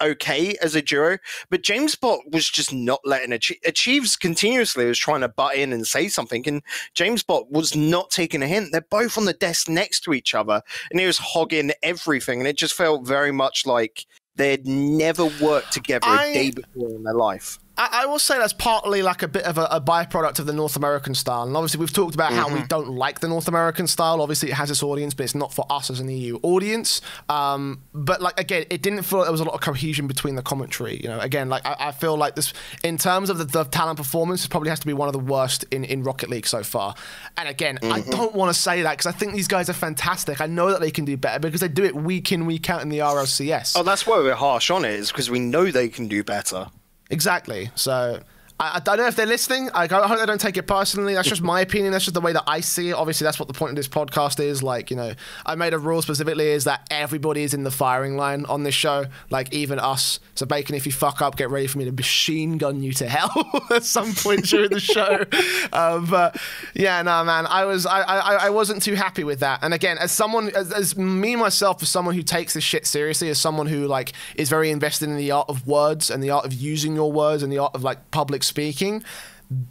Speaker 2: okay as a duo, but James Bot was just not letting Achieves continuously was trying to butt in and say something, and James Bot was not taking a hint. They're both on the desk next to each other, and he was hogging everything, and it just felt very much like they had never worked together a day before in their life.
Speaker 1: I will say that's partly like a bit of a byproduct of the North American style. And obviously we've talked about how we don't like the North American style. Obviously it has its audience, but it's not for us as an EU audience. But like, again, it didn't feel like there was a lot of cohesion between the commentary. You know, again, like I feel like this, in terms of the talent performance, it probably has to be one of the worst in Rocket League so far. And again, I don't want to say that because I think these guys are fantastic. I know that they can do better because they do it week in, week out in the RLCS.
Speaker 2: Oh, that's why we're harsh on it, is because we know they can do better.
Speaker 1: Exactly. So I don't know if they're listening. I hope they don't take it personally. That's just my opinion. That's just the way that I see it. Obviously, that's what the point of this podcast is. Like, you know, I made a rule specifically is that everybody is in the firing line on this show, like even us. So, Bacon, if you fuck up, get ready for me to machine gun you to hell at some point during the show. But yeah, no, man, I wasn't too happy with that. And again, as someone, as me myself, as someone who takes this shit seriously, as someone who like is very invested in the art of words and the art of using your words and the art of like public speaking,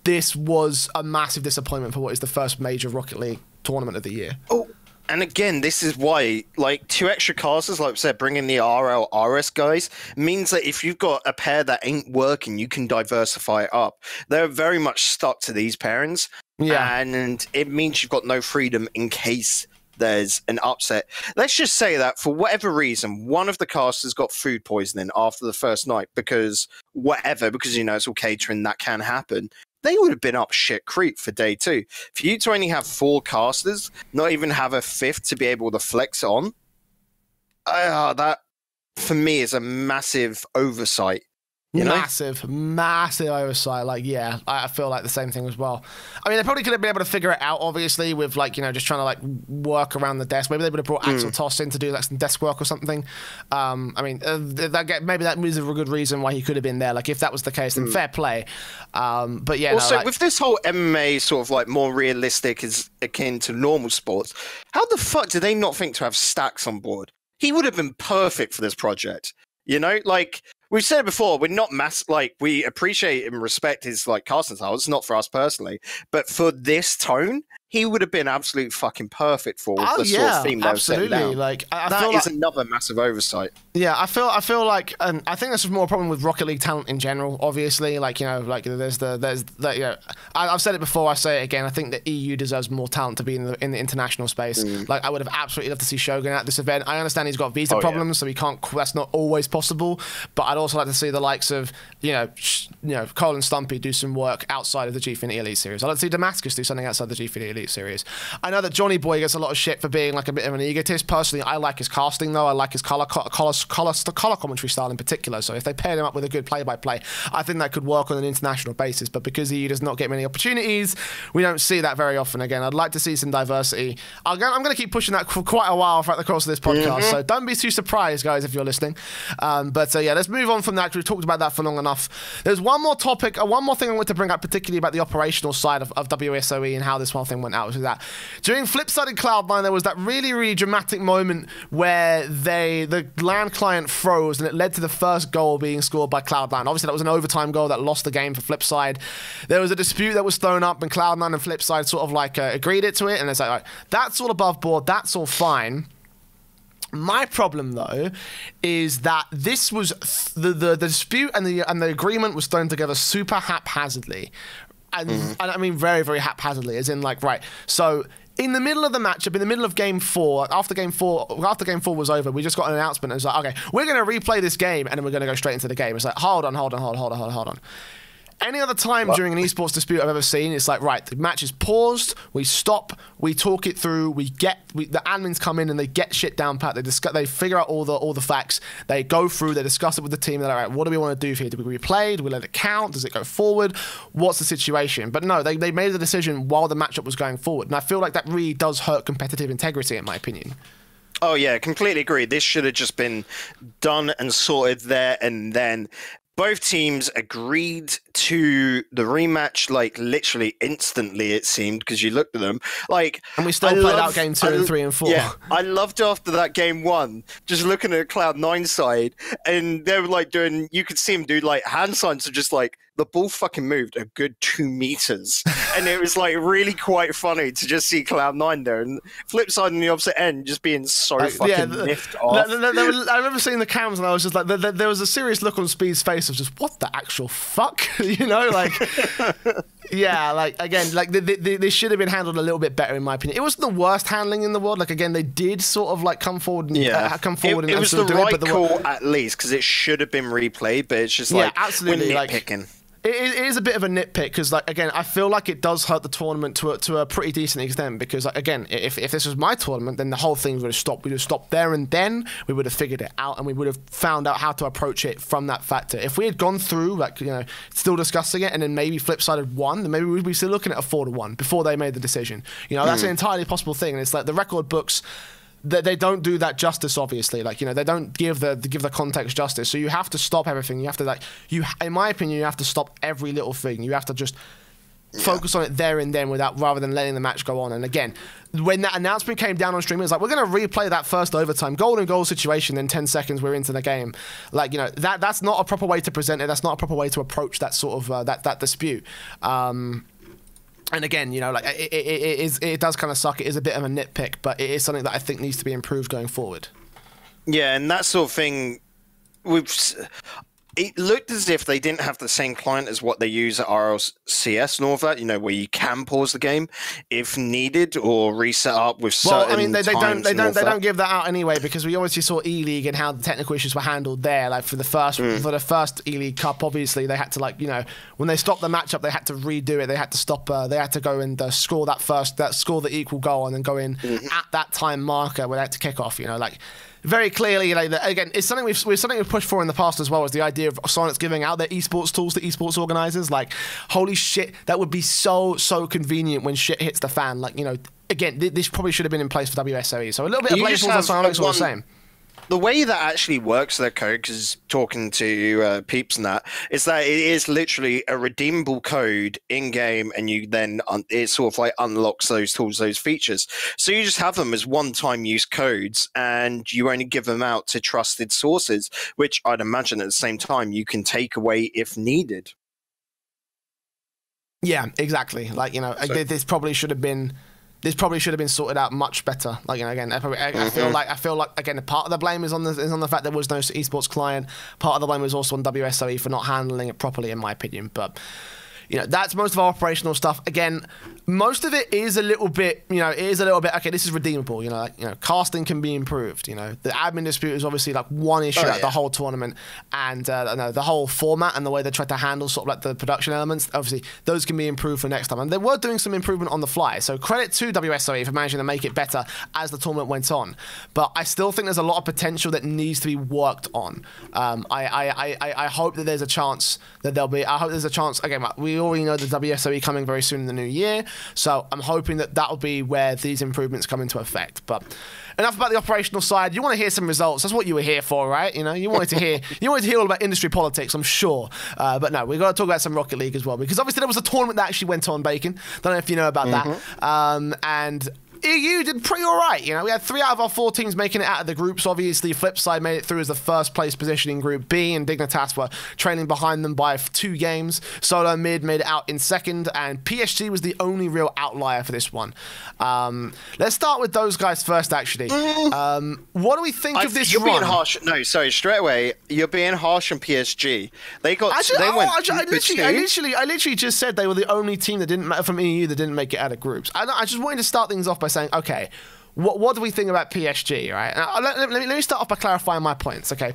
Speaker 1: this was a massive disappointment for what is the first major Rocket League tournament of the year.
Speaker 2: Oh, and again, this is why, like, 2 extra casters, like I said, bringing the RL, RS guys, means that if you've got a pair that ain't working, you can diversify it up. They're very much stuck to these pairings, and it means you've got no freedom in case there's an upset. Let's just say that for whatever reason, one of the casters got food poisoning after the first night because you know, it's all catering, that can happen. They would have been up shit creek for day 2. For you to only have 4 casters, not even have a 5th to be able to flex on, that for me is a massive oversight. You know? Massive
Speaker 1: oversight. Like, yeah, I feel like the same thing as well. I mean, they probably could have been able to figure it out, obviously, with like, you know, just trying to like work around the desk. Maybe they would have brought Axel Toss in to do like some desk work or something. I mean, maybe that was a good reason why he could have been there. Like, if that was the case, then fair play. But yeah.
Speaker 2: Also,
Speaker 1: no, like,
Speaker 2: with this whole MMA sort of like more realistic, is akin to normal sports, how the fuck did they not think to have Stacks on board? He would have been perfect for this project. You know, like, we've said it before, we're not we appreciate and respect his like casting style. It's not for us personally, but for this tone, he would have been absolutely fucking perfect for the sort of theme that was setting down.
Speaker 1: Like,
Speaker 2: that is another massive oversight.
Speaker 1: Yeah, I feel like, and I think this is more a problem with Rocket League talent in general. Obviously, like, you know, like there's you know, I've said it before, I say it again. I think the EU deserves more talent to be in the international space. Like, I would have absolutely loved to see Shogun at this event. I understand he's got visa problems, so he can't. That's not always possible. But I'd also like to see the likes of you know Cole and Stumpy do some work outside of the Gfinity Elite Series. I'd like to see Damascus do something outside the Gfinity Elite Series. I know that Johnny Boy gets a lot of shit for being like a bit of an egotist. Personally, I like his casting though. I like his color commentary style in particular. So if they paired him up with a good play-by-play, I think that could work on an international basis. But because he does not get many opportunities, we don't see that very often. Again, I'd like to see some diversity. I'm going to keep pushing that for quite a while throughout the course of this podcast. So don't be too surprised, guys, if you're listening. But yeah, let's move on from that because we've talked about that for long enough. There's one more topic, one more thing I want to bring up, particularly about the operational side of WSOE and how this whole thing went point out, which is that during Flipside Cloud9, there was that really, really dramatic moment where the LAN client froze, and it led to the first goal being scored by Cloud9. Obviously, that was an overtime goal that lost the game for Flipside. There was a dispute that was thrown up, and Cloud9 and Flipside sort of like agreed it to it, and it's like, all right, that's all above board, that's all fine. My problem, though, is that this was the dispute and the agreement was thrown together super haphazardly, and I mean very, very haphazardly, as in like, right, so in the middle of the matchup, in the middle of game 4, after game 4 was over, we just got an announcement. It was like, okay, we're going to replay this game, and then we're going to go straight into the game. It's like, hold on. Any other time during an esports dispute I've ever seen, it's like, right, the match is paused, we stop, we talk it through, the admins come in and they get shit down pat, they figure out all the facts, they go through, they discuss it with the team, they're like, right, what do we want to do here? Do we replay? Do we let it count? Does it go forward? What's the situation? But no, they made the decision while the matchup was going forward, and I feel like that really does hurt competitive integrity, in my opinion.
Speaker 2: Oh yeah, completely agree. This should have just been done and sorted there and then. Both teams agreed to the rematch, like literally instantly, it seemed, because you looked at them. Like,
Speaker 1: and we still played out game 2 and 3 and 4.
Speaker 2: Yeah, I loved after that game 1, just looking at Cloud9 side, and they were like doing, you could see them do like hand signs of just like, the ball fucking moved a good 2 meters. And it was like really quite funny to just see Cloud9 there. And Flipside on the opposite end just being so fucking niffed off.
Speaker 1: I remember seeing the cams and I was just like, there was a serious look on Speed's face of just, what the actual fuck? You know, like, yeah, like, again, like, they should have been handled a little bit better, in my opinion. It wasn't the worst handling in the world. Like, again, they did sort of like come forward and
Speaker 2: it was the right call, at least, because it should have been replayed, but it's just like,
Speaker 1: absolutely,
Speaker 2: we're nitpicking.
Speaker 1: Like, it is a bit of a nitpick because, like, again, I feel like it does hurt the tournament to a pretty decent extent because, like, again, if this was my tournament, then the whole thing would have stopped. We would have stopped there and then. We would have figured it out and we would have found out how to approach it from that factor. If we had gone through, like, you know, still discussing it and then maybe Flipside had won, then maybe we'd be still looking at a 4-1 before they made the decision. You know, that's an entirely possible thing. And it's like the record books, they don't do that justice, obviously. Like, you know, they don't give the context justice. So you have to stop everything. You have to, like, in my opinion, you have to stop every little thing. You have to just focus on it there and then rather than letting the match go on. And again, when that announcement came down on stream, it was like, we're going to replay that first overtime golden goal situation. In 10 seconds, we're into the game. Like, you know, that's not a proper way to present it. That's not a proper way to approach that sort of that dispute. And again, you know, like it does kind of suck. It is a bit of a nitpick, but it is something that I think needs to be improved going forward.
Speaker 2: Yeah, and that sort of thing, it looked as if they didn't have the same client as what they use at RLCS and all of that, you know, where you can pause the game if needed or reset up with certain
Speaker 1: Well, I mean, they don't give that out anyway, because we obviously saw E-League and how the technical issues were handled there. Like for the first E-League Cup, obviously they had to, like, you know, when they stopped the matchup, they had to redo it. They had to stop. They had to go and score the equal goal, and then go in at that time marker where they had to kick off. You know, like. Very clearly, you know, again, it's something we've pushed for in the past as well, is the idea of Sonics giving out their esports tools to esports organizers. Like, holy shit, that would be so convenient when shit hits the fan. Like, you know, again, this probably should have been in place for WSOE. So a little bit of blame for Sonics, what I'm saying.
Speaker 2: The way that actually works their code, because talking to peeps and that, is that it is literally a redeemable code in game, and you then it sort of like unlocks those tools, those features. So you just have them as one-time use codes, and you only give them out to trusted sources, which I'd imagine at the same time you can take away if needed.
Speaker 1: Yeah, exactly. Like, you know, this probably should have been. This probably should have been sorted out much better. Like, you know, again, I feel like again, part of the blame is on the fact there was no esports client. Part of the blame was also on WSOE for not handling it properly, in my opinion. But you know, that's most of our operational stuff. Again, most of it is a little bit, you know, okay, this is redeemable. You know, like, you know, casting can be improved. You know, the admin dispute is obviously like one issue at the whole tournament, and the whole format and the way they tried to handle sort of like the production elements. Obviously, those can be improved for next time, and they were doing some improvement on the fly. So credit to WSOE for managing to make it better as the tournament went on. But I still think there's a lot of potential that needs to be worked on. I hope that there's a chance that there'll be. I hope there's a chance. Again, we already know the WSOE coming very soon in the new year. So I'm hoping that that'll be where these improvements come into effect. But enough about the operational side. You want to hear some results. That's what you were here for, right? You know, you wanted to hear all about industry politics, I'm sure. But no, we've got to talk about some Rocket League as well, because obviously there was a tournament that actually went on, Bacon. Don't know if you know about that. And EU did pretty all right. You know, we had 3 out of our 4 teams making it out of the groups. Obviously, Flipside made it through as the first place position in Group B, and Dignitas were trailing behind them by 2 games. Solo Mid made it out in second, and PSG was the only real outlier for this one. Let's start with those guys first, actually. What do we think of this
Speaker 2: You're
Speaker 1: run?
Speaker 2: being harsh. No, sorry, straight away. You're being harsh on PSG. They got.
Speaker 1: I literally just said they were the only team that didn't from EU that didn't make it out of groups. I just wanted to start things off by saying, okay, what do we think about PSG, right? Let me start off by clarifying my points, okay?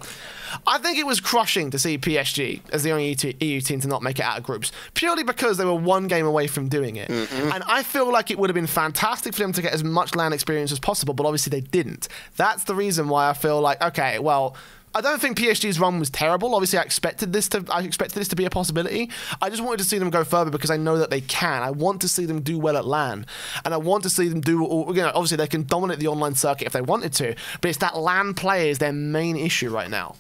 Speaker 1: I think it was crushing to see PSG as the only EU team to not make it out of groups, purely because they were 1 game away from doing it. And I feel like it would have been fantastic for them to get as much LAN experience as possible, but obviously they didn't. That's the reason why I feel like, okay, well, I don't think PSG's run was terrible. Obviously, I expected this to be a possibility. I just wanted to see them go further because I know that they can. I want to see them do well at LAN, and I want to see them do. Obviously, they can dominate the online circuit if they wanted to, but it's that LAN play is their main issue right now.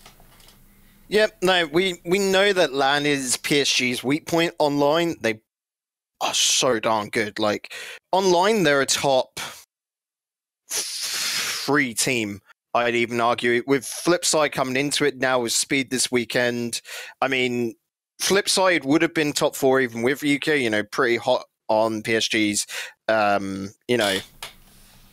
Speaker 2: Yep. No, we know that LAN is PSG's weak point. Online, they are so darn good. Like online, they're a top 3 team. I'd even argue with Flipside coming into it now with Speed this weekend. I mean, Flipside would have been top 4 even with UK, you know, pretty hot on PSG's, you know,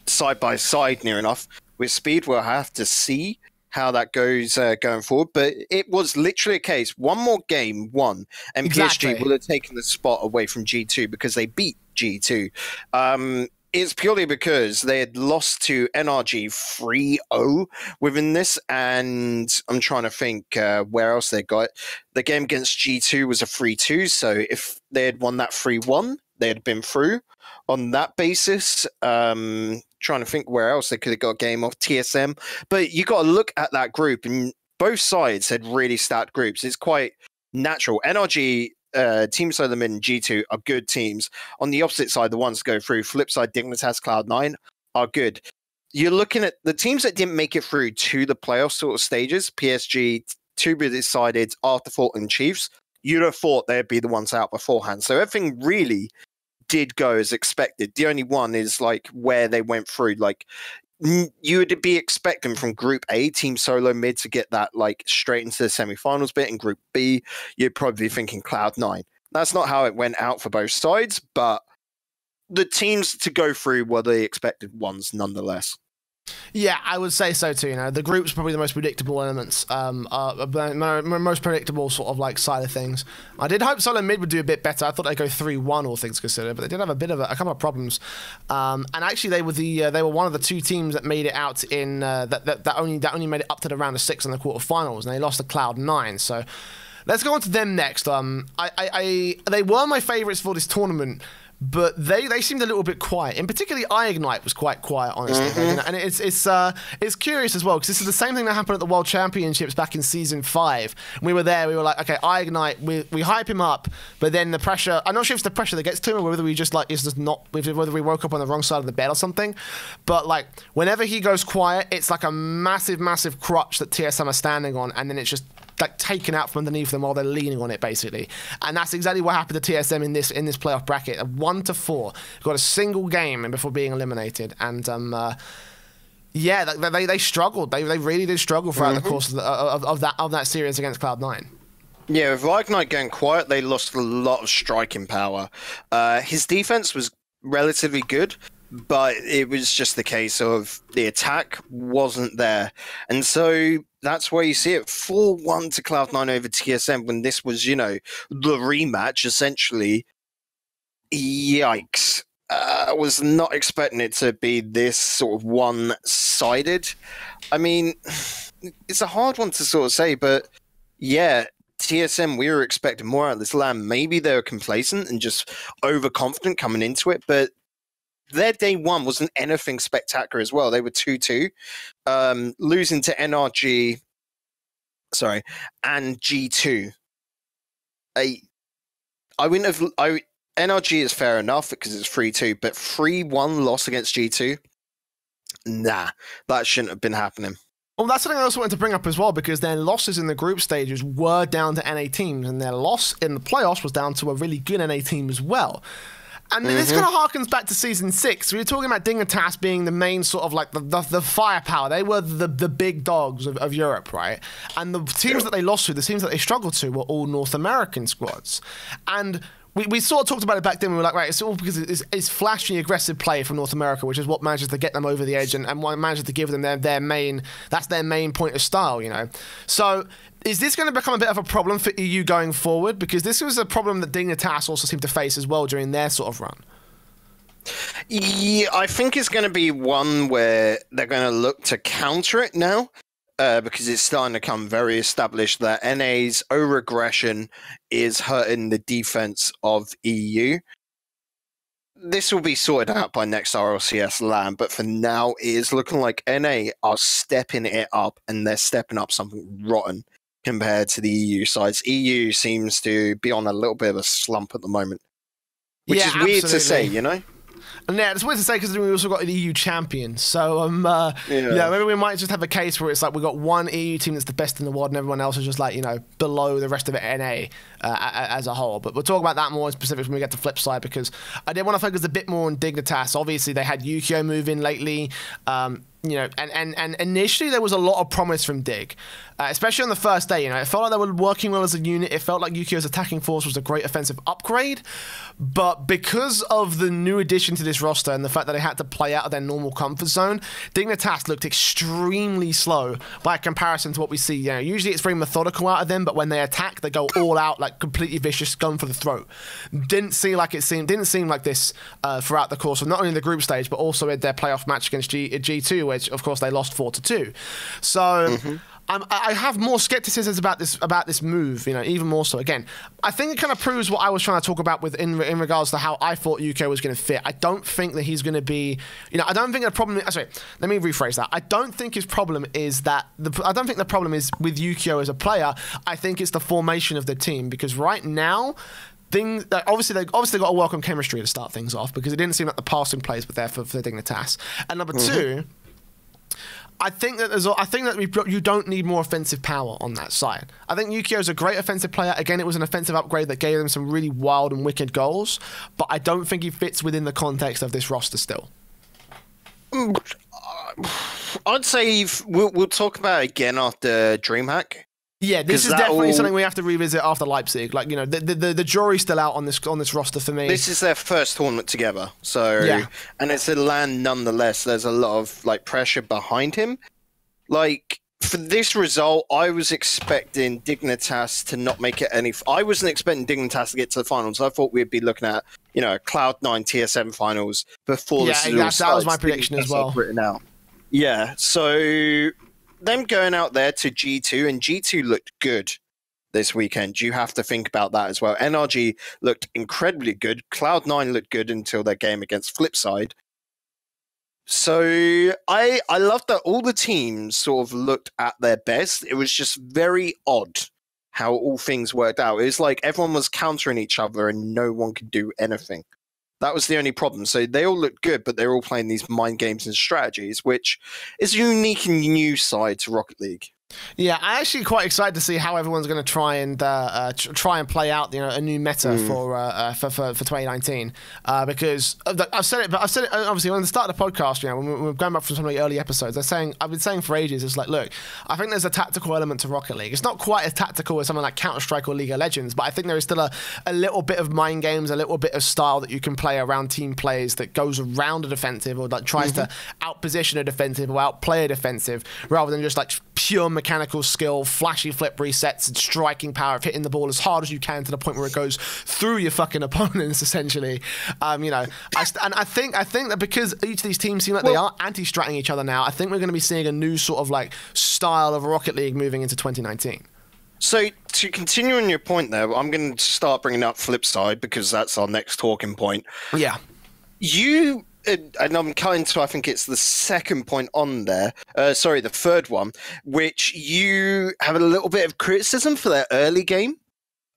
Speaker 2: side by side near enough. With Speed, we'll have to see how that goes going forward. But it was literally a case, 1 more game, won, and
Speaker 1: Exactly.
Speaker 2: PSG would have taken the spot away from G2 because they beat G2. It's purely because they had lost to NRG 3-0 within this, and I'm trying to think where else they got. The game against G2 was a 3-2, so if they had won that 3-1, they had been through on that basis. Trying to think where else they could have got a game off TSM. But you got to look at that group, and both sides had really stacked groups. It's quite natural. NRG, Team Solar Mid and G2 are good teams. On the opposite side, the ones to go through, Flipside, Dignitas, Cloud9 are good. You're looking at the teams that didn't make it through to the playoff sort of stages, PSG, to be decided, Afterthought and Chiefs. You'd have thought they'd be the ones out beforehand. So everything really did go as expected. The only one is like where they went through. Like you would be expecting from Group A, Team Solo Mid to get that like straight into the semi-finals bit. In Group B, you'd probably be thinking Cloud9. That's not how it went out for both sides, but the teams to go through were the expected ones nonetheless.
Speaker 1: Yeah, I would say so too. You know, the group's probably the most predictable elements, most predictable sort of like side of things. I did hope Solo Mid would do a bit better. I thought they'd go 3-1, all things considered, but they did have a couple of problems. And actually, they were one of the 2 teams that made it out in that only made it up to the round of 6 in the quarterfinals, and they lost to Cloud9. So let's go on to them next. They were my favourites for this tournament, but they seemed a little bit quiet. In particular, iGnite was quite quiet, honestly. You know, and it's curious as well, because this is the same thing that happened at the World Championships back in Season 5. We were there, we were like, okay, iGnite, we hype him up, but then the pressure, I'm not sure if it's the pressure that gets to him, or whether we just like, it's just not, whether we woke up on the wrong side of the bed or something, but like, whenever he goes quiet, it's like a massive, massive crutch that TSM are standing on, and then it's just like taken out from underneath them while they're leaning on it, basically. And that's exactly what happened to TSM in this playoff bracket. 1-4, got a single game before being eliminated, and yeah, they struggled. They really did struggle throughout the course of that series against Cloud9.
Speaker 2: Yeah, with iGnite going quiet, they lost a lot of striking power. His defense was relatively good, but it was just the case of the attack wasn't there. And so that's where you see it 4-1 to Cloud9 over TSM when this was, you know, the rematch, essentially. Yikes. I was not expecting it to be this sort of one-sided. I mean, it's a hard one to sort of say, but yeah, TSM, we were expecting more out of this LAN. Maybe they were complacent and just overconfident coming into it, but their day one wasn't anything spectacular as well. They were 2-2, losing to NRG, and G2. I wouldn't have. NRG is fair enough because it's 3-2, but 3-1 loss against G2? Nah, that shouldn't have been happening.
Speaker 1: Well, that's something I also wanted to bring up as well, because their losses in the group stages were down to NA teams, and their loss in the playoffs was down to a really good NA team as well. And this kind of harkens back to Season 6. We were talking about Dignitas being the main sort of like the firepower. They were the big dogs of Europe, right? And the teams that they lost to, the teams that they struggled to, were all North American squads. And we sort of talked about it back then. We were like, right, it's all because it's flashy, aggressive play from North America, which is what manages to get them over the edge and what manages to give them their main point of style, you know? So is this going to become a bit of a problem for EU going forward? Because this was a problem that Dignitas also seemed to face as well during their sort of run.
Speaker 2: Yeah, I think it's going to be one where they're going to look to counter it now. Because it's starting to become very established that NA's over-aggression is hurting the defense of EU. This will be sorted out by next RLCS LAN, but for now, it is looking like NA are stepping it up, and they're stepping up something rotten compared to the EU sides. EU seems to be on a little bit of a slump at the moment, which is weird to say, you know?
Speaker 1: And yeah, it's weird to say because we also got an EU champion. So, yeah, maybe we might just have a case where it's like we've got one EU team that's the best in the world and everyone else is just like, you know, below the rest of it NA as a whole. But we'll talk about that more in specifics when we get to flip side, because I did want to focus a bit more on Dignitas. Obviously, they had Yukio move in lately. You know, and initially there was a lot of promise from Dig, especially on the first day. You know, it felt like they were working well as a unit. It felt like Yukio's attacking force was a great offensive upgrade, but because of the new addition to this roster and the fact that they had to play out of their normal comfort zone, Dignitas looked extremely slow by comparison to what we see. You know, usually it's very methodical out of them, but when they attack, they go all out, like completely vicious, gun for the throat. Didn't seem like this throughout the course of not only the group stage but also in their playoff match against G2. Which of course they lost 4-2. So I have more skepticism about this move, you know, even more so. Again, I think it kind of proves what I was trying to talk about with in regards to how I thought Yukio was going to fit. I don't think that he's going to be, you know, I don't think the problem. Sorry, let me rephrase that. I don't think his problem is that I don't think the problem is with Yukio as a player. I think it's the formation of the team, because right now, obviously they got to work on chemistry to start things off, because it didn't seem like the passing plays were there for Dignitas. And number two, I think that you don't need more offensive power on that side. I think Yukio is a great offensive player. Again, it was an offensive upgrade that gave them some really wild and wicked goals, but I don't think he fits within the context of this roster still.
Speaker 2: I'd say we'll talk about it again after DreamHack.
Speaker 1: Yeah, this is definitely something we have to revisit after Leipzig. Like, you know, the jury's still out on this roster for me.
Speaker 2: This is their first tournament together, so yeah. And it's a LAN nonetheless. There's a lot of like pressure behind him. Like, for this result, I was expecting Dignitas to not make it any. I wasn't expecting Dignitas to get to the finals. I thought we'd be looking at, you know, Cloud9 TSM finals before the season starts.
Speaker 1: That was my prediction as well.
Speaker 2: Written out. Yeah, so them going out there to G2, and G2 looked good this weekend. You have to think about that as well. NRG looked incredibly good. Cloud9 looked good until their game against Flipside. So I love that all the teams sort of looked at their best. It was just very odd how all things worked out. It was like everyone was countering each other and no one could do anything. That was the only problem. So they all looked good, but they're all playing these mind games and strategies, which is a unique and new side to Rocket League.
Speaker 1: Yeah, I'm actually quite excited to see how everyone's going to try and play out, you know, a new meta for 2019. Because I've said it obviously when the start of the podcast. You know, when we're going back from some of the early episodes, I've been saying for ages, it's like, look, I think there's a tactical element to Rocket League. It's not quite as tactical as something like Counter-Strike or League of Legends, but I think there is still a little bit of mind games, a little bit of style that you can play around team plays that goes around a defensive or like tries to outposition a defensive or outplay a defensive, rather than just like pure mechanical skill, flashy flip resets, and striking power of hitting the ball as hard as you can to the point where it goes through your fucking opponents, essentially. You know, I think that because each of these teams seem like they are anti-stratting each other now, I think we're going to be seeing a new sort of like style of Rocket League moving into 2019.
Speaker 2: So to continue on your point there, I'm going to start bringing up Flipside because that's our next talking point.
Speaker 1: Yeah.
Speaker 2: And I'm coming to, I think it's the second point on there, the third one, which you have a little bit of criticism for their early game,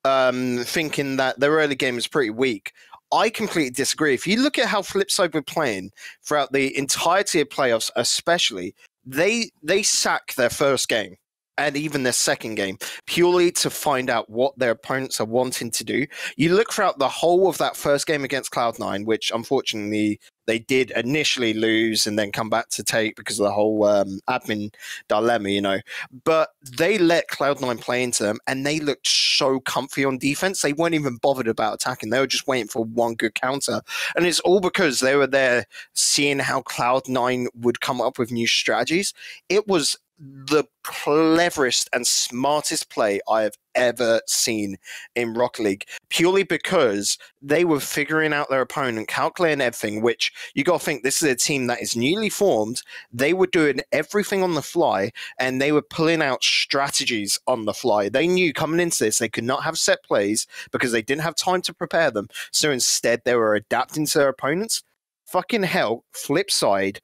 Speaker 2: thinking that their early game is pretty weak. I completely disagree. If you look at how Flipside were playing throughout the entirety of playoffs, especially, they sack their first game and even their second game purely to find out what their opponents are wanting to do. You look throughout the whole of that first game against Cloud9, which unfortunately they did initially lose and then come back to take because of the whole admin dilemma, you know. But they let Cloud9 play into them, and they looked so comfy on defense. They weren't even bothered about attacking. They were just waiting for one good counter. And it's all because they were there seeing how Cloud9 would come up with new strategies. It was the cleverest and smartest play I have ever seen in Rocket League, purely because they were figuring out their opponent, calculating everything, which you got to think this is a team that is newly formed. They were doing everything on the fly, and they were pulling out strategies on the fly. They knew coming into this they could not have set plays because they didn't have time to prepare them. So instead they were adapting to their opponents. Fucking hell, Flipside.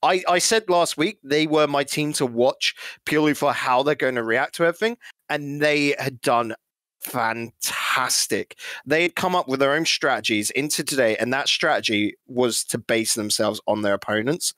Speaker 2: I said last week they were my team to watch purely for how they're going to react to everything, and they had done fantastic. They had come up with their own strategies into today, and that strategy was to base themselves on their opponents.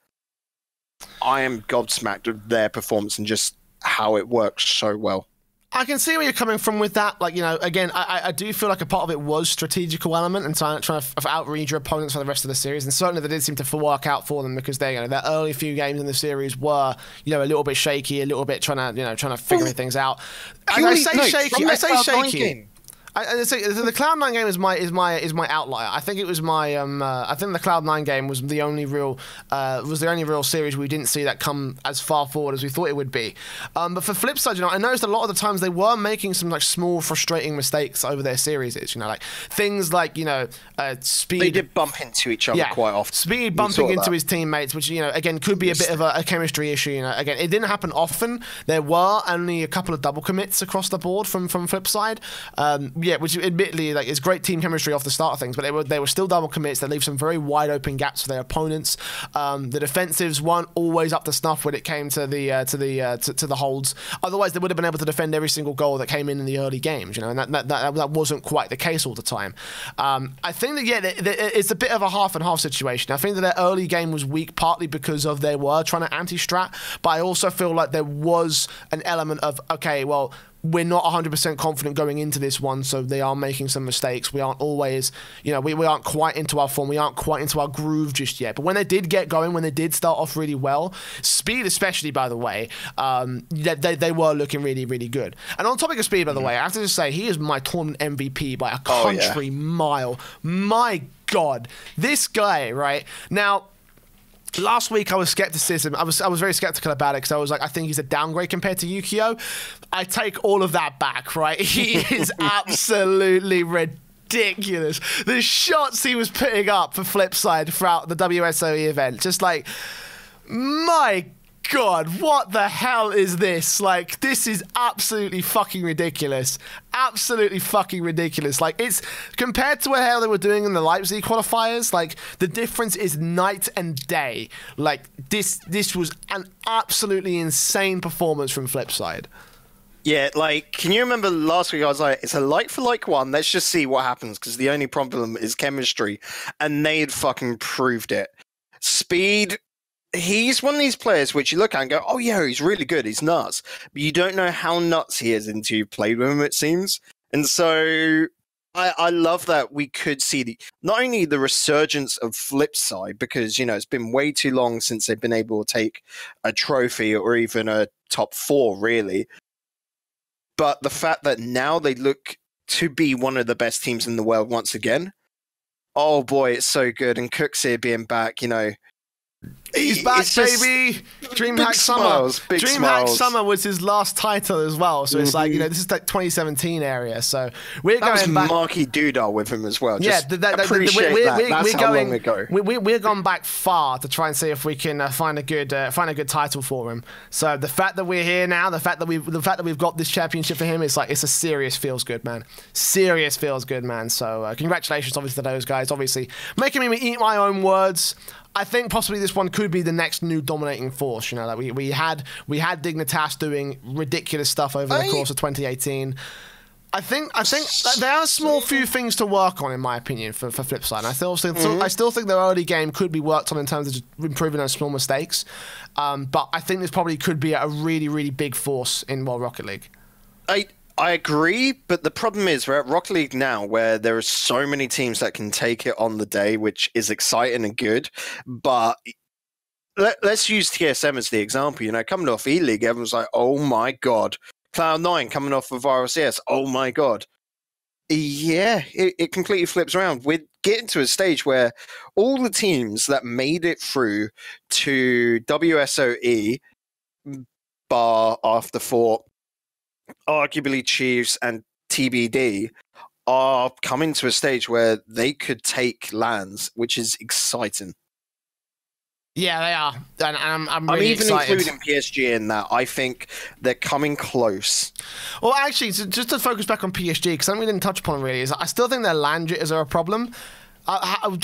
Speaker 2: I am gobsmacked with their performance and just how it works so well.
Speaker 1: I can see where you're coming from with that. Like, you know, again, I do feel like a part of it was strategical element and trying to outread your opponents for the rest of the series. And certainly they did seem to work out for them because they, you know, their early few games in the series were, you know, a little bit shaky, a little bit trying to figure things out. I say shaky. I say the Cloud9 game is my outlier. I think it was my I think the Cloud9 game was the only real series we didn't see that come as far forward as we thought it would be. But for Flipside, you know, I noticed a lot of the times they were making some like small frustrating mistakes over their series. You know, like things like, you know, Speed.
Speaker 2: They did bump into each other quite often.
Speaker 1: Speed bumping into his teammates, which, you know, again could be a bit of a chemistry issue. You know, again it didn't happen often. There were only a couple of double commits across the board from Flipside. Yeah, which admittedly, like, it's great team chemistry off the start of things, but they were still double commits that leave some very wide open gaps for their opponents. The defensives weren't always up to snuff when it came to the holds. Otherwise, they would have been able to defend every single goal that came in the early games, you know, and that wasn't quite the case all the time. I think that it's a bit of a half and half situation. I think that their early game was weak partly because of they were trying to anti-strat, but I also feel like there was an element of, okay, well, we're not 100% confident going into this one, so they are making some mistakes. We aren't always, you know, we aren't quite into our form. We aren't quite into our groove just yet. But when they did get going, when they did start off really well, Speed especially, by the way, they were looking really, really good. And on topic of Speed, by the way, I have to just say, he is my tournament MVP by a country mile. My God, this guy, right? Now, last week I was skepticism. I was very skeptical about it because I was like, I think he's a downgrade compared to Yukio. I take all of that back, right? He is absolutely ridiculous. The shots he was putting up for Flipside throughout the WSOE event, just like, my God, what the hell is this? Like, this is absolutely fucking ridiculous. Absolutely fucking ridiculous. Like, it's compared to what the hell they were doing in the Leipzig qualifiers, like, the difference is night and day. Like, this was an absolutely insane performance from Flipside.
Speaker 2: Yeah, like, can you remember last week I was like, it's a like-for-like one, let's just see what happens, because the only problem is chemistry, and they had fucking proved it. Speed, he's one of these players which you look at and go, oh yeah, he's really good, he's nuts. But you don't know how nuts he is until you've played with him, it seems. And so I love that we could see not only the resurgence of Flipside, because, you know, it's been way too long since they've been able to take a trophy or even a top 4, really. But the fact that now they look to be one of the best teams in the world once again. Oh boy, it's so good. And Cook's here being back, you know.
Speaker 1: He's back, baby! DreamHack Summer. DreamHack Summer was his last title as well, so it's like, you know, this is like 2017 area, so we're going back.
Speaker 2: Marky Doodah with him as well.
Speaker 1: Yeah,
Speaker 2: appreciate that. That's how long ago.
Speaker 1: We're gone back far to try and see if we can find a good title for him. So the fact that we're here now, the fact that we've got this championship for him, it's like, it's a serious feels good, man. Serious feels good, man. So congratulations, obviously, to those guys. Obviously, making me eat my own words. I think possibly this one could be the next new dominating force. You know, like we had Dignitas doing ridiculous stuff over the course of 2018. I think there are a small few things to work on, in my opinion, for Flipside. I still think their early game could be worked on in terms of just improving those small mistakes. But I think this probably could be a really, really big force in World Rocket League.
Speaker 2: I agree, but the problem is we're at Rocket League now where there are so many teams that can take it on the day, which is exciting and good. But let's use TSM as the example. You know, coming off E-League, everyone's like, oh my God. Cloud9 coming off of RLCS, oh my God. Yeah, it completely flips around. We're getting to a stage where all the teams that made it through to WSOE, bar Afterthought, arguably Chiefs and TBD, are coming to a stage where they could take lands, which is exciting.
Speaker 1: Yeah, they are, and I'm really
Speaker 2: even
Speaker 1: excited.
Speaker 2: Including PSG in that. I think they're coming close.
Speaker 1: Well, actually, just to focus back on PSG, because something we didn't touch upon really is I still think their land jitters are a problem. A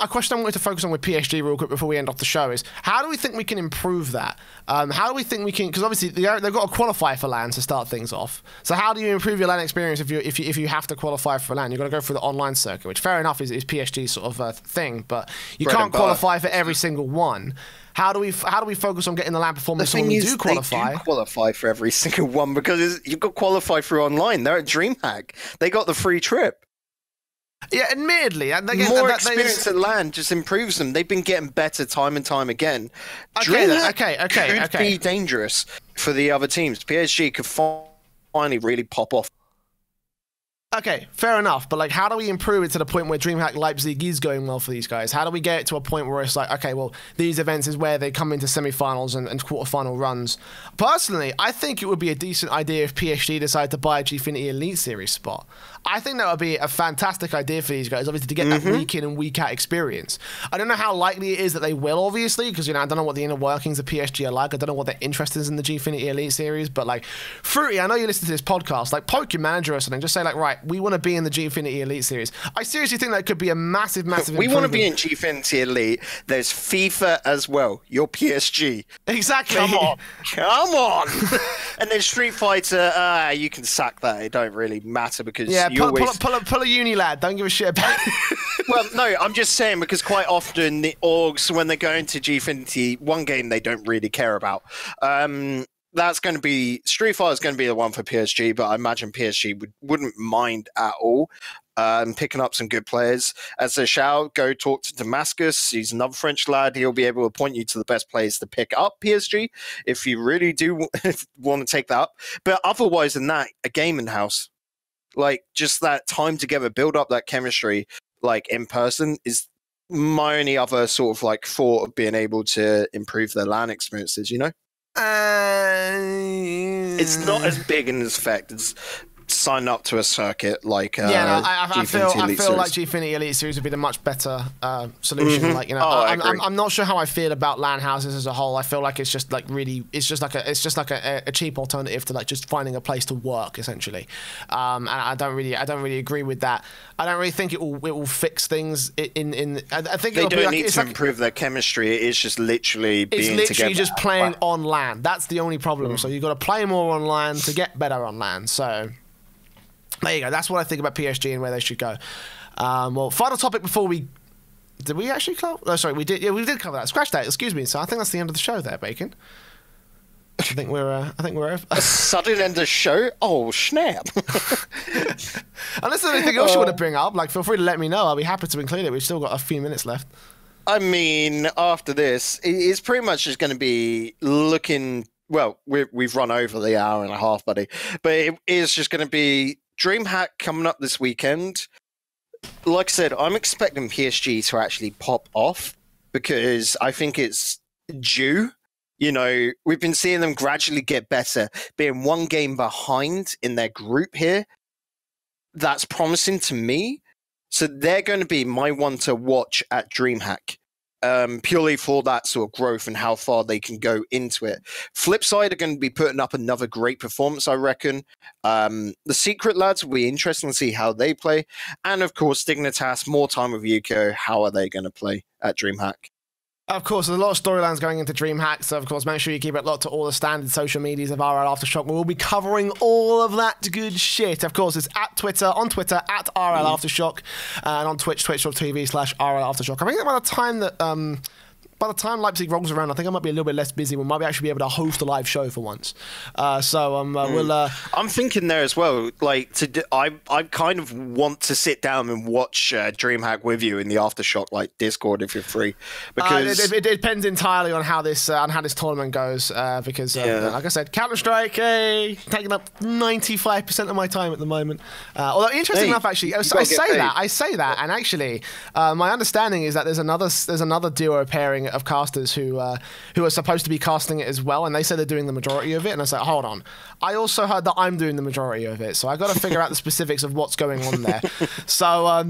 Speaker 1: question I wanted to focus on with PSG real quick before we end off the show is how do we think we can improve that? How do we think we can? Because obviously they've got to qualify for LAN to start things off. So how do you improve your LAN experience if you have to qualify for LAN? You've got to go through the online circuit, which fair enough is PSG's sort of thing, but you can't qualify for every single one. How do we focus on getting the LAN performance when we do qualify?
Speaker 2: They do qualify for every single one because you've got to qualify through online. They're at DreamHack. They got the free trip.
Speaker 1: Yeah, admittedly.
Speaker 2: More experience at LAN just improves them. They've been getting better time and time again.
Speaker 1: Okay.
Speaker 2: Could be dangerous for the other teams. PSG could finally really pop off.
Speaker 1: Okay, fair enough. But like, how do we improve it to the point where DreamHack Leipzig is going well for these guys? How do we get it to a point where it's like, okay, well, these events is where they come into semi-finals and quarter-final runs? Personally, I think it would be a decent idea if PSG decided to buy a Gfinity Elite Series spot. I think that would be a fantastic idea for these guys, obviously, to get that week in and week out experience. I don't know how likely it is that they will, obviously, because, you know, I don't know what the inner workings of PSG are like. I don't know what their interest is in the Gfinity Elite Series, but, like, Fruity, I know you listen to this podcast, like, poke your manager or something, just say, like, right, we want to be in the Gfinity Elite Series. I seriously think that could be a massive
Speaker 2: We want to be in Gfinity Elite. There's FIFA as well. You're PSG.
Speaker 1: Exactly.
Speaker 2: Come on. And then Street Fighter, you can sack that. It don't really matter because
Speaker 1: pull a uni lad. Don't give a shit about it.
Speaker 2: Well, no, I'm just saying because quite often the orgs, when they go into Gfinity, one game they don't really care about. That's going to be Street Fighter is going to be the one for PSG, but I imagine PSG wouldn't mind at all picking up some good players. As a shout, go talk to Damascus. He's another French lad. He'll be able to point you to the best players to pick up PSG if you really do want to take that up. But otherwise than that, a gaming house, like just that time together, build up that chemistry, like in person, is my only other sort of like thought of being able to improve their LAN experiences, you know? It's not as big in effect as sign up to a circuit like
Speaker 1: I feel like Gfinity Elite Series would be the much better solution. Like, you know, I'm not sure how I feel about LAN houses as a whole. I feel like it's just like a cheap alternative to like just finding a place to work essentially. And I don't really agree with that. I don't really think it will fix things. I think
Speaker 2: they don't need to improve their chemistry. It is just literally being together.
Speaker 1: It's literally just playing on LAN. That's the only problem. So you've got to play more on LAN to get better on LAN. So there you go. That's what I think about PSG and where they should go. Well, final topic before we... Did we actually cover... Oh, sorry, we did. Yeah, we did cover that. Scratch that. Excuse me. So I think that's the end of the show there, Bacon. I think we're over.
Speaker 2: A sudden end of show? Oh, snap.
Speaker 1: Unless there's anything else you want to bring up, like, feel free to let me know. I'll be happy to include it. We've still got a few minutes left.
Speaker 2: I mean, after this, it's pretty much just going to be looking... Well, we've run over the hour and a half, buddy. But it is just going to be DreamHack coming up this weekend. Like I said, I'm expecting PSG to actually pop off because I think it's due. You know, we've been seeing them gradually get better, being one game behind in their group here. That's promising to me. So they're going to be my one to watch at DreamHack. Purely for that sort of growth and how far they can go into it. Flipside are going to be putting up another great performance, I reckon. The Secret lads will be interesting to see how they play. And of course, Dignitas, more time with Yuko. How are they going to play at DreamHack?
Speaker 1: Of course, there's a lot of storylines going into DreamHack, so of course make sure you keep it locked to all the standard social medias of RL Aftershock. We'll be covering all of that good shit. Of course, it's on Twitter at RL Aftershock, and on Twitch, twitch.tv/RL Aftershock. I think that by the time Leipzig rolls around, I think I might be a little bit less busy. We might actually be able to host a live show for once.
Speaker 2: I'm thinking there as well. Like, I kind of want to sit down and watch DreamHack with you in the Aftershock Discord if you're free. Because
Speaker 1: it depends entirely on how this tournament goes. Because like I said, Counter-Strike taking up 95% of my time at the moment. Although interesting enough, actually, I say that, and actually, my understanding is that there's another duo pairing of casters who are supposed to be casting it as well, and they say they're doing the majority of it, and I was like, hold on, I also heard that I'm doing the majority of it, so I got to figure out the specifics of what's going on there. So I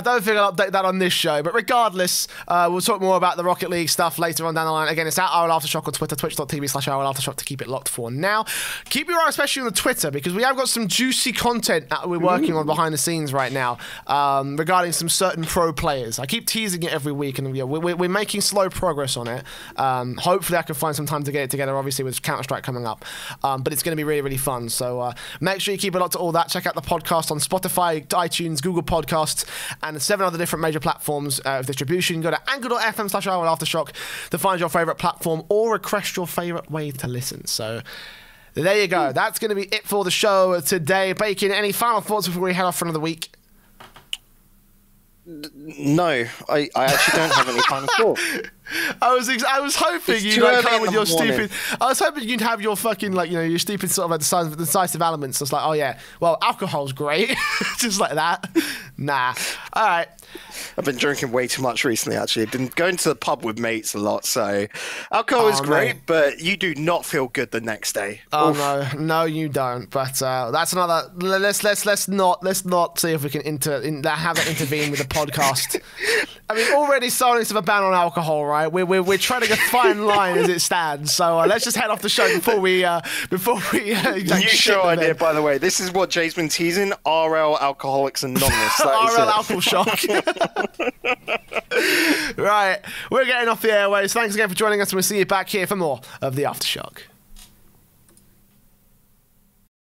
Speaker 1: don't think I'll update that on this show, but regardless, we'll talk more about the Rocket League stuff later on down the line. Again, it's at RL Aftershock on Twitter, twitch.tv/RL Aftershock to keep it locked for now. Keep your eye especially on the Twitter, because we have got some juicy content that we're working on behind the scenes right now regarding some certain pro players. I keep teasing it every week, and we're making slow progress on it. Hopefully I can find some time to get it together, obviously with Counter-Strike coming up, but it's going to be really, really fun. So make sure you keep it up to all that. Check out the podcast on Spotify, iTunes, Google Podcasts, and 7 other different major platforms of distribution. Go to anchor.fm/RLAftershock to find your favourite platform or request your favourite way to listen. So there you go. That's going to be it for the show today. Bacon, any final thoughts before we head off for another week?
Speaker 2: No, I actually don't have any final thought.
Speaker 1: I was hoping you'd come with your stupid. I was hoping you'd have your fucking your stupid sort of decisive elements. It's like, oh yeah, well, alcohol's great, just like that. Nah, all right.
Speaker 2: I've been drinking way too much recently, actually. I've been going to the pub with mates a lot, so alcohol is great, mate, but you do not feel good the next day.
Speaker 1: Oh, oof. No, you don't. But that's another. Let's not see if we can have that intervene with the podcast. I mean, already silence of a ban on alcohol, right? We're trying to get a fine line as it stands. So let's just head off the show before we
Speaker 2: New show idea, by the way. This is what Jay's been teasing. RL Alcoholics Anonymous.
Speaker 1: RL Alcohol Shock. Right, we're getting off the airways. Thanks again for joining us, and we'll see you back here for more of the Aftershock.